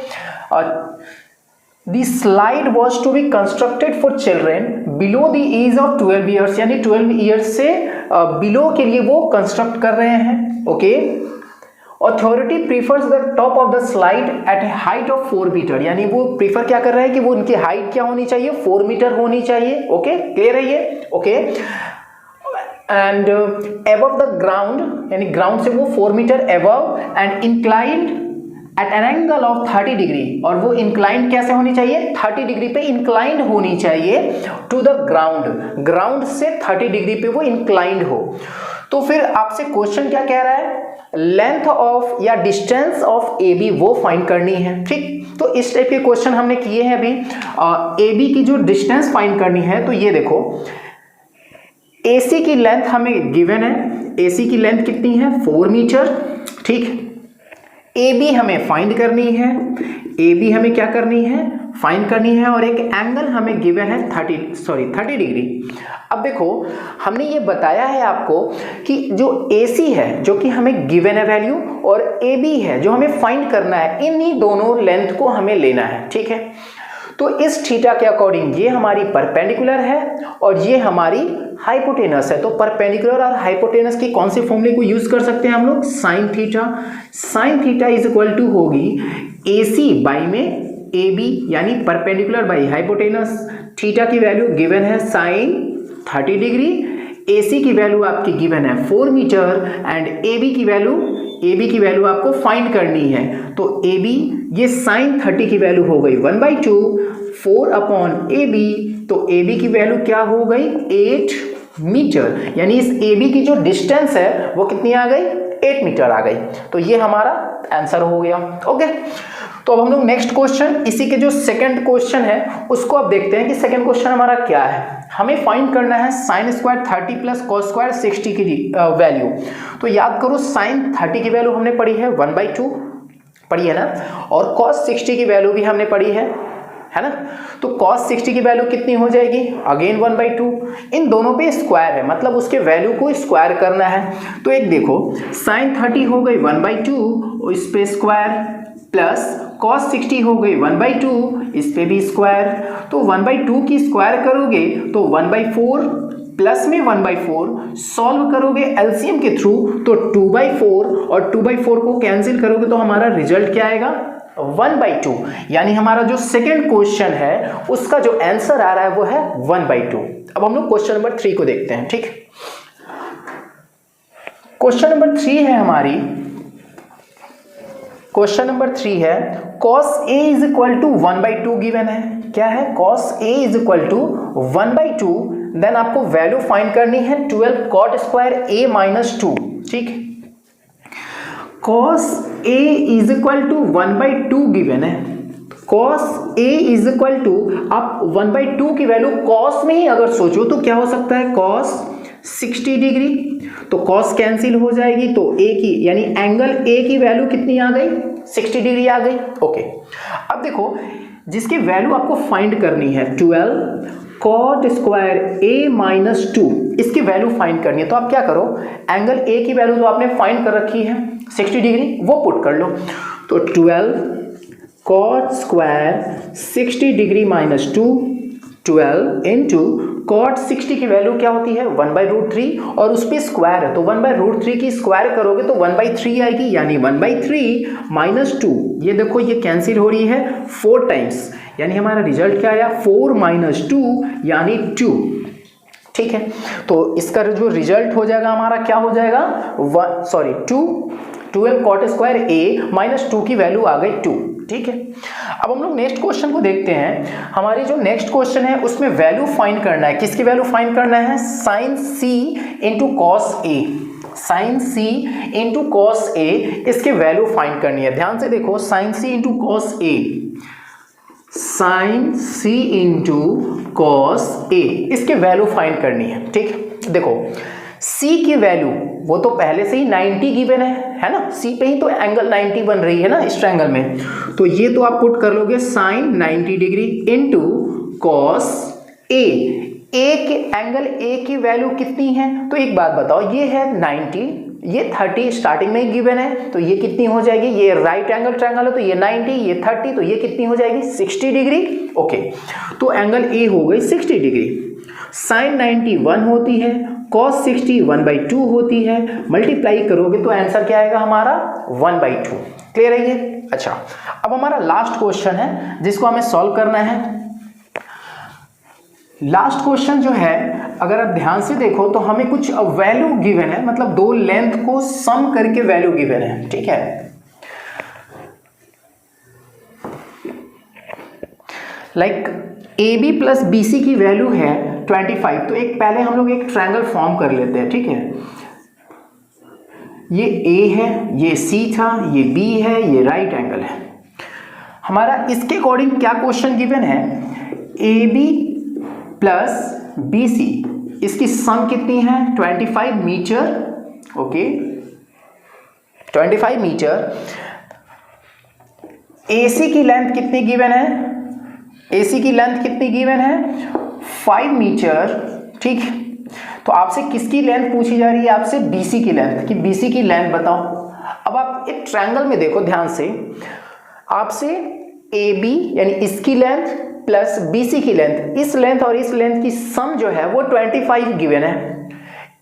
the slide was to be constructed for children below the age of 12 years, यानी 12 ईयर्स से बिलो के लिए वो कंस्ट्रक्ट कर रहे हैं। Okay, authority prefers the top of the slide at a height of 4 metre, यानी वो प्रीफर क्या कर रहे हैं कि वो उनकी हाइट क्या होनी चाहिए 4 मीटर होनी चाहिए। ओके, क्लियर है ये। Okay, and above the ground, यानी ग्राउंड से वो 4 metre above, and inclined at an angle of 30 degree, और वो इंक्लाइंड कैसे होनी चाहिए 30 डिग्री पे इंक्लाइंड होनी चाहिए टू द ग्राउंड, ग्राउंड से 30 डिग्री पे वो इंक्लाइंड हो। तो फिर आपसे क्वेश्चन क्या कह रहा है, लेंथ ऑफ या डिस्टेंस ऑफ ए बी वो फाइंड करनी है। ठीक, तो इस टाइप के क्वेश्चन हमने किए हैं अभी। ए बी की जो डिस्टेंस फाइंड करनी है, तो ये देखो AC की लेंथ हमें गिवन है, AC की लेंथ कितनी है 4 मीटर। ठीक, AB हमें फाइंड करनी है, AB हमें क्या करनी है फाइंड करनी है, और एक एंगल हमें गिवन है 30 डिग्री। अब देखो हमने ये बताया है आपको कि जो AC है जो कि हमें गिवन है वैल्यू, और AB है जो हमें फाइंड करना है, इन्हीं दोनों लेंथ को हमें लेना है। ठीक है, तो इस थीटा के अकॉर्डिंग ये हमारी परपेंडिकुलर है और ये हमारी हाइपोटेनस है। तो परपेंडिकुलर और हाइपोटेनस की कौन सी फॉर्मूले को यूज कर सकते हैं हम लोग, sine theta. Sine theta is equal to होगी AC बाई में AB, यानी परपेंडिकुलर बाई हाइपोटेनस। थीटा की वैल्यू गिवन है साइन 30 डिग्री, AC की वैल्यू आपकी गिवन है 4 मीटर, एंड AB की वैल्यू आपको फाइंड करनी है। तो AB, ये साइन 30 की वैल्यू हो गई 1/2, 4/AB, तो AB की वैल्यू क्या हो गई 8 मीटर, यानी इस AB की जो डिस्टेंस है वो कितनी आ गई 8 मीटर आ गई। तो ये हमारा आंसर हो गया। ओके, तो अब हम लोग नेक्स्ट क्वेश्चन, इसी के जो सेकंड क्वेश्चन है उसको अब देखते हैं कि सेकंड क्वेश्चन हमारा क्या है। हमें फाइंड करना है sine square 30 plus cos square 60 की वैल्यू। तो याद करो साइन 30 की वैल्यू हमने पढ़ी है 1/2 पढ़ी है ना, और कॉस 60 की वैल्यू भी हमने पढ़ी है ना। तो cos 60 की वैल्यू कितनी हो जाएगी, अगेन 1/2। इन दोनों पे स्क्वायर है, मतलब उसके वैल्यू को स्क्वायर करना है। तो एक देखो साइन 30 हो गई 1/2, इस पे स्क्वायर, प्लस cos 60 हो गई 1/2, इस पे भी स्क्वायर। तो 1/2 की स्क्वायर करोगे तो 1/4, प्लस में 1/4, सॉल्व करोगे एलसीएम के थ्रू तो 2/4, और 2/4 को कैंसिल करोगे तो हमारा रिजल्ट क्या आएगा 1/2। यानी हमारा जो सेकंड क्वेश्चन है उसका जो आंसर आ रहा है वो है 1/2। अब हम लोग क्वेश्चन नंबर 3 को देखते हैं। ठीक, क्वेश्चन नंबर 3 है हमारी, क्वेश्चन नंबर 3 है cos A is equal to 1/2 given है। क्या है? cos A is equal to 1/2। Then आपको वैल्यू फाइंड करनी है 12 cot स्क्वायर A माइनस 2। ठीक है, cos A is equal to 1/2 given है। cos A is equal to, आप 1/2 की वैल्यू cos में ही अगर सोचो तो क्या हो सकता है? cos 60 degree. तो cos कैंसिल हो जाएगी, तो A की यानी एंगल A की वैल्यू कितनी आ गई? 60 डिग्री आ गई। ओके, अब देखो जिसकी वैल्यू आपको फाइंड करनी है 12 cot स्क्वायर A माइनस 2, इसकी वैल्यू फाइंड करनी है। तो आप क्या करो, एंगल A की वैल्यू तो आपने फाइंड कर रखी है 60 डिग्री, वो पुट कर लो। तो 12 cot square 60 degree minus 2, 12 into cot 60 की वैल्यू क्या होती है? 1/√3, और उस पर स्क्वायर है तो 1/√3 की स्क्वायर करोगे तो 1/3 आएगी, यानी 1/3 माइनस 2। ये देखो ये कैंसिल हो रही है 4 टाइम्स, यानी हमारा रिजल्ट क्या आया? 4 माइनस 2 यानी 2। ठीक है, तो इसका जो रिजल्ट हो जाएगा हमारा क्या हो जाएगा? 12 cot स्क्वायर A माइनस 2 की वैल्यू आ गई 2। ठीक है, अब हम लोग नेक्स्ट क्वेश्चन को देखते हैं। हमारी जो नेक्स्ट क्वेश्चन है उसमें वैल्यू फाइंड करना है। किसकी वैल्यू फाइंड करना है? Sine C into cos A। Sine C into cos A, इसके वैल्यू फाइंड करनी है। ध्यान से देखो, sine C into cos A, sine C into cos A, इसके वैल्यू फाइंड करनी है। ठीक, देखो C की वैल्यू वो तो पहले से ही 90 गिवन है ना? C पे ही तो एंगल 90 बन रही है ना इस ट्रायंगल में, तो ये तो आप पुट कर लोगे sine 90 degree into cos A। के एंगल A की वैल्यू कितनी है? तो एक बात बताओ, ये है 90, ये 30 स्टार्टिंग में ही गिवन है, तो ये कितनी हो जाएगी? ये राइट एंगल ट्रायंगल है तो ये 90, ये 30, तो ये कितनी हो जाएगी? 60 डिग्री। ओके, तो एंगल A हो गई 60 डिग्री। साइन 90 1 होती है, cos 60 1/2 होती है, मल्टीप्लाई करोगे तो आंसर क्या आएगा हमारा? 1/2। क्लियर है ये? अच्छा, अब हमारा लास्ट क्वेश्चन है जिसको हमें सॉल्व करना है। लास्ट क्वेश्चन जो है, अगर आप ध्यान से देखो तो हमें कुछ वैल्यू गिवन है, मतलब दो लेंथ को सम करके वैल्यू गिवन है। ठीक है, लाइक AB प्लस BC की वैल्यू है 25। तो एक पहले हम लोग एक ट्रायंगल फॉर्म कर लेते हैं। ठीक है, ये A है, ये C था, ये B है, ये राइट एंगल है हमारा। इसके अकॉर्डिंग क्या क्वेश्चन गिवन है? AB प्लस BC, इसकी सम कितनी है? 25 मीटर। Okay, 25 metre. AC की लेंथ कितनी गिवन है? AC की लेंथ कितनी गिवन है? 5 मीटर। ठीक, तो आपसे किसकी लेंथ पूछी जा रही है? आपसे BC की लेंथ, कि BC की लेंथ बताओ। अब आप एक ट्रायंगल में देखो ध्यान से, आपसे AB यानी इसकी लेंथ प्लस BC की लेंथ, इस लेंथ और इस लेंथ की सम जो है वो 25 गिवन है।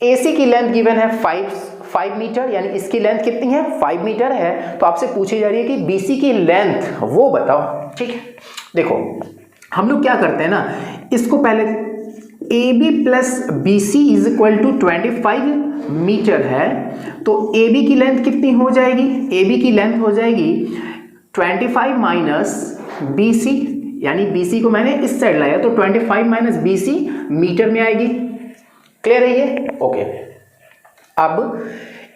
AC की लेंथ गिवन है 5 मीटर, यानी इसकी लेंथ कितनी है? 5 मीटर है। तो आपसे पूछी जा रही है कि BC की लेंथ वो बताओ। ठीक है, देखो हम लोग क्या करते हैं ना, इसको पहले AB plus BC is equal to 25 metre है, तो AB की लेंथ कितनी हो जाएगी? AB की लेंथ हो जाएगी 25 माइनस BC, यानी BC को मैंने इस साइड लाया तो 25 माइनस BC मीटर में आएगी। क्लियर है ये? ओके, अब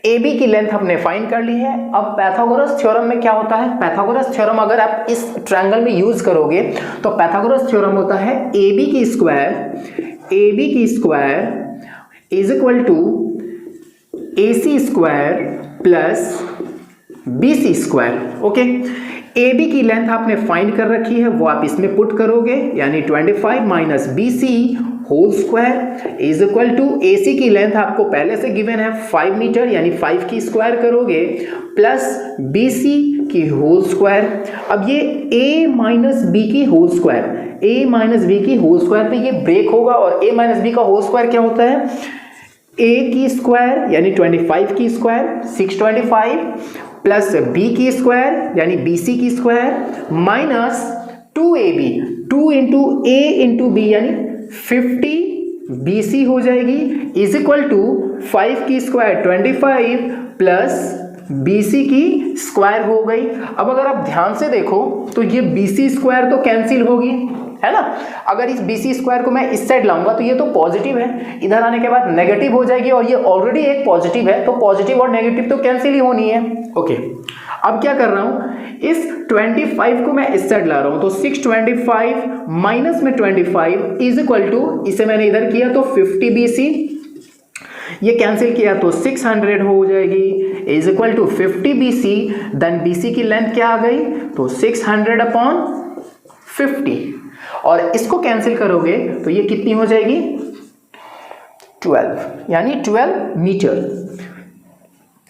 AB की लेंथ हमने फाइंड कर ली है। अब पैथागोरस थ्योरम में क्या होता है? पैथागोरस थ्योरम अगर आप इस ट्रायंगल में यूज करोगे तो पैथागोरस थ्योरम होता है AB की square is equal to AC square plus BC square. Okay, AB की लेंथ आपने फाइंड कर रखी है, वो आप इसमें पुट करोगे, यानी 25 minus BC whole square is equal to AC की लेंथ आपको पहले से गिवन है 5 मीटर, यानी 5 की स्क्वायर करोगे प्लस BC की होल स्क्वायर। अब ये A माइनस B की whole square, A minus B की होल स्क्वायर पे ये ब्रेक होगा, और A माइनस B का होल स्क्वायर क्या होता है? A की स्क्वायर यानी 25 की स्क्वायर 625 प्लस B की स्क्वायर यानी BC की square minus 2AB, 2 into A into B यानी 50 BC हो जाएगी, इज इक्वल टू 5 की स्क्वायर 25 प्लस BC की स्क्वायर हो गई। अब अगर आप ध्यान से देखो तो ये BC स्क्वायर तो कैंसिल होगी, है ना। अगर इस BC स्क्वायर को मैं इस साइड लाऊंगा तो ये तो पॉजिटिव है, इधर आने के बाद नेगेटिव हो जाएगी, और ये ऑलरेडी एक पॉजिटिव है, तो पॉजिटिव और नेगेटिव तो कैंसिल ही होनी है। ओके, अब क्या कर रहा हूं, इस 25 को मैं इस साइड ला रहा हूं, तो 625 माइनस में 25 इज इक्वल टू, इसे मैंने इधर किया तो 50 BC, ये कैंसिल किया तो 600 हो जाएगी, is equal to 50 BC। Then BC की लेंथ क्या आ गई, तो 600 अपॉन 50, और इसको कैंसिल करोगे तो ये कितनी हो जाएगी, 12, यानी 12 मीटर,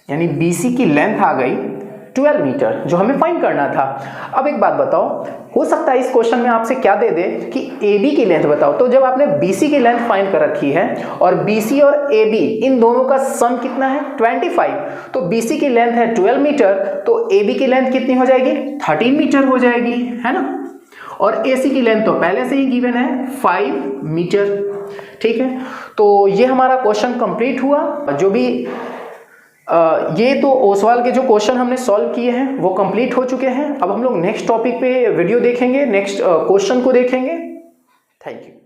यानी BC की लेंथ आ गई 12 मीटर, जो हमें फाइंड करना था। अब एक बात बताओ, हो सकता है इस क्वेश्चन में आपसे क्या दे दे कि AB की लेंथ बताओ, तो जब आपने BC की लेंथ फाइंड कर रखी है और BC और AB इन दोनों का सम कितना है 25, तो BC की लेंथ है 12 मीटर, तो AB की लेंथ कितनी हो जाएगी 13 मीटर हो जाएगी, है ना। और AC की लेंथ तो पहले से ही गिवन है 5 मीटर, ठीक है। तो ये हमारा क्वेश्चन कंप्लीट हुआ। जो भी ये तो ओसवाल के जो क्वेश्चन हमने सॉल्व किए हैं वो कंप्लीट हो चुके हैं। अब हम लोग नेक्स्ट टॉपिक पे वीडियो देखेंगे, नेक्स्ट क्वेश्चन को देखेंगे। Thank you.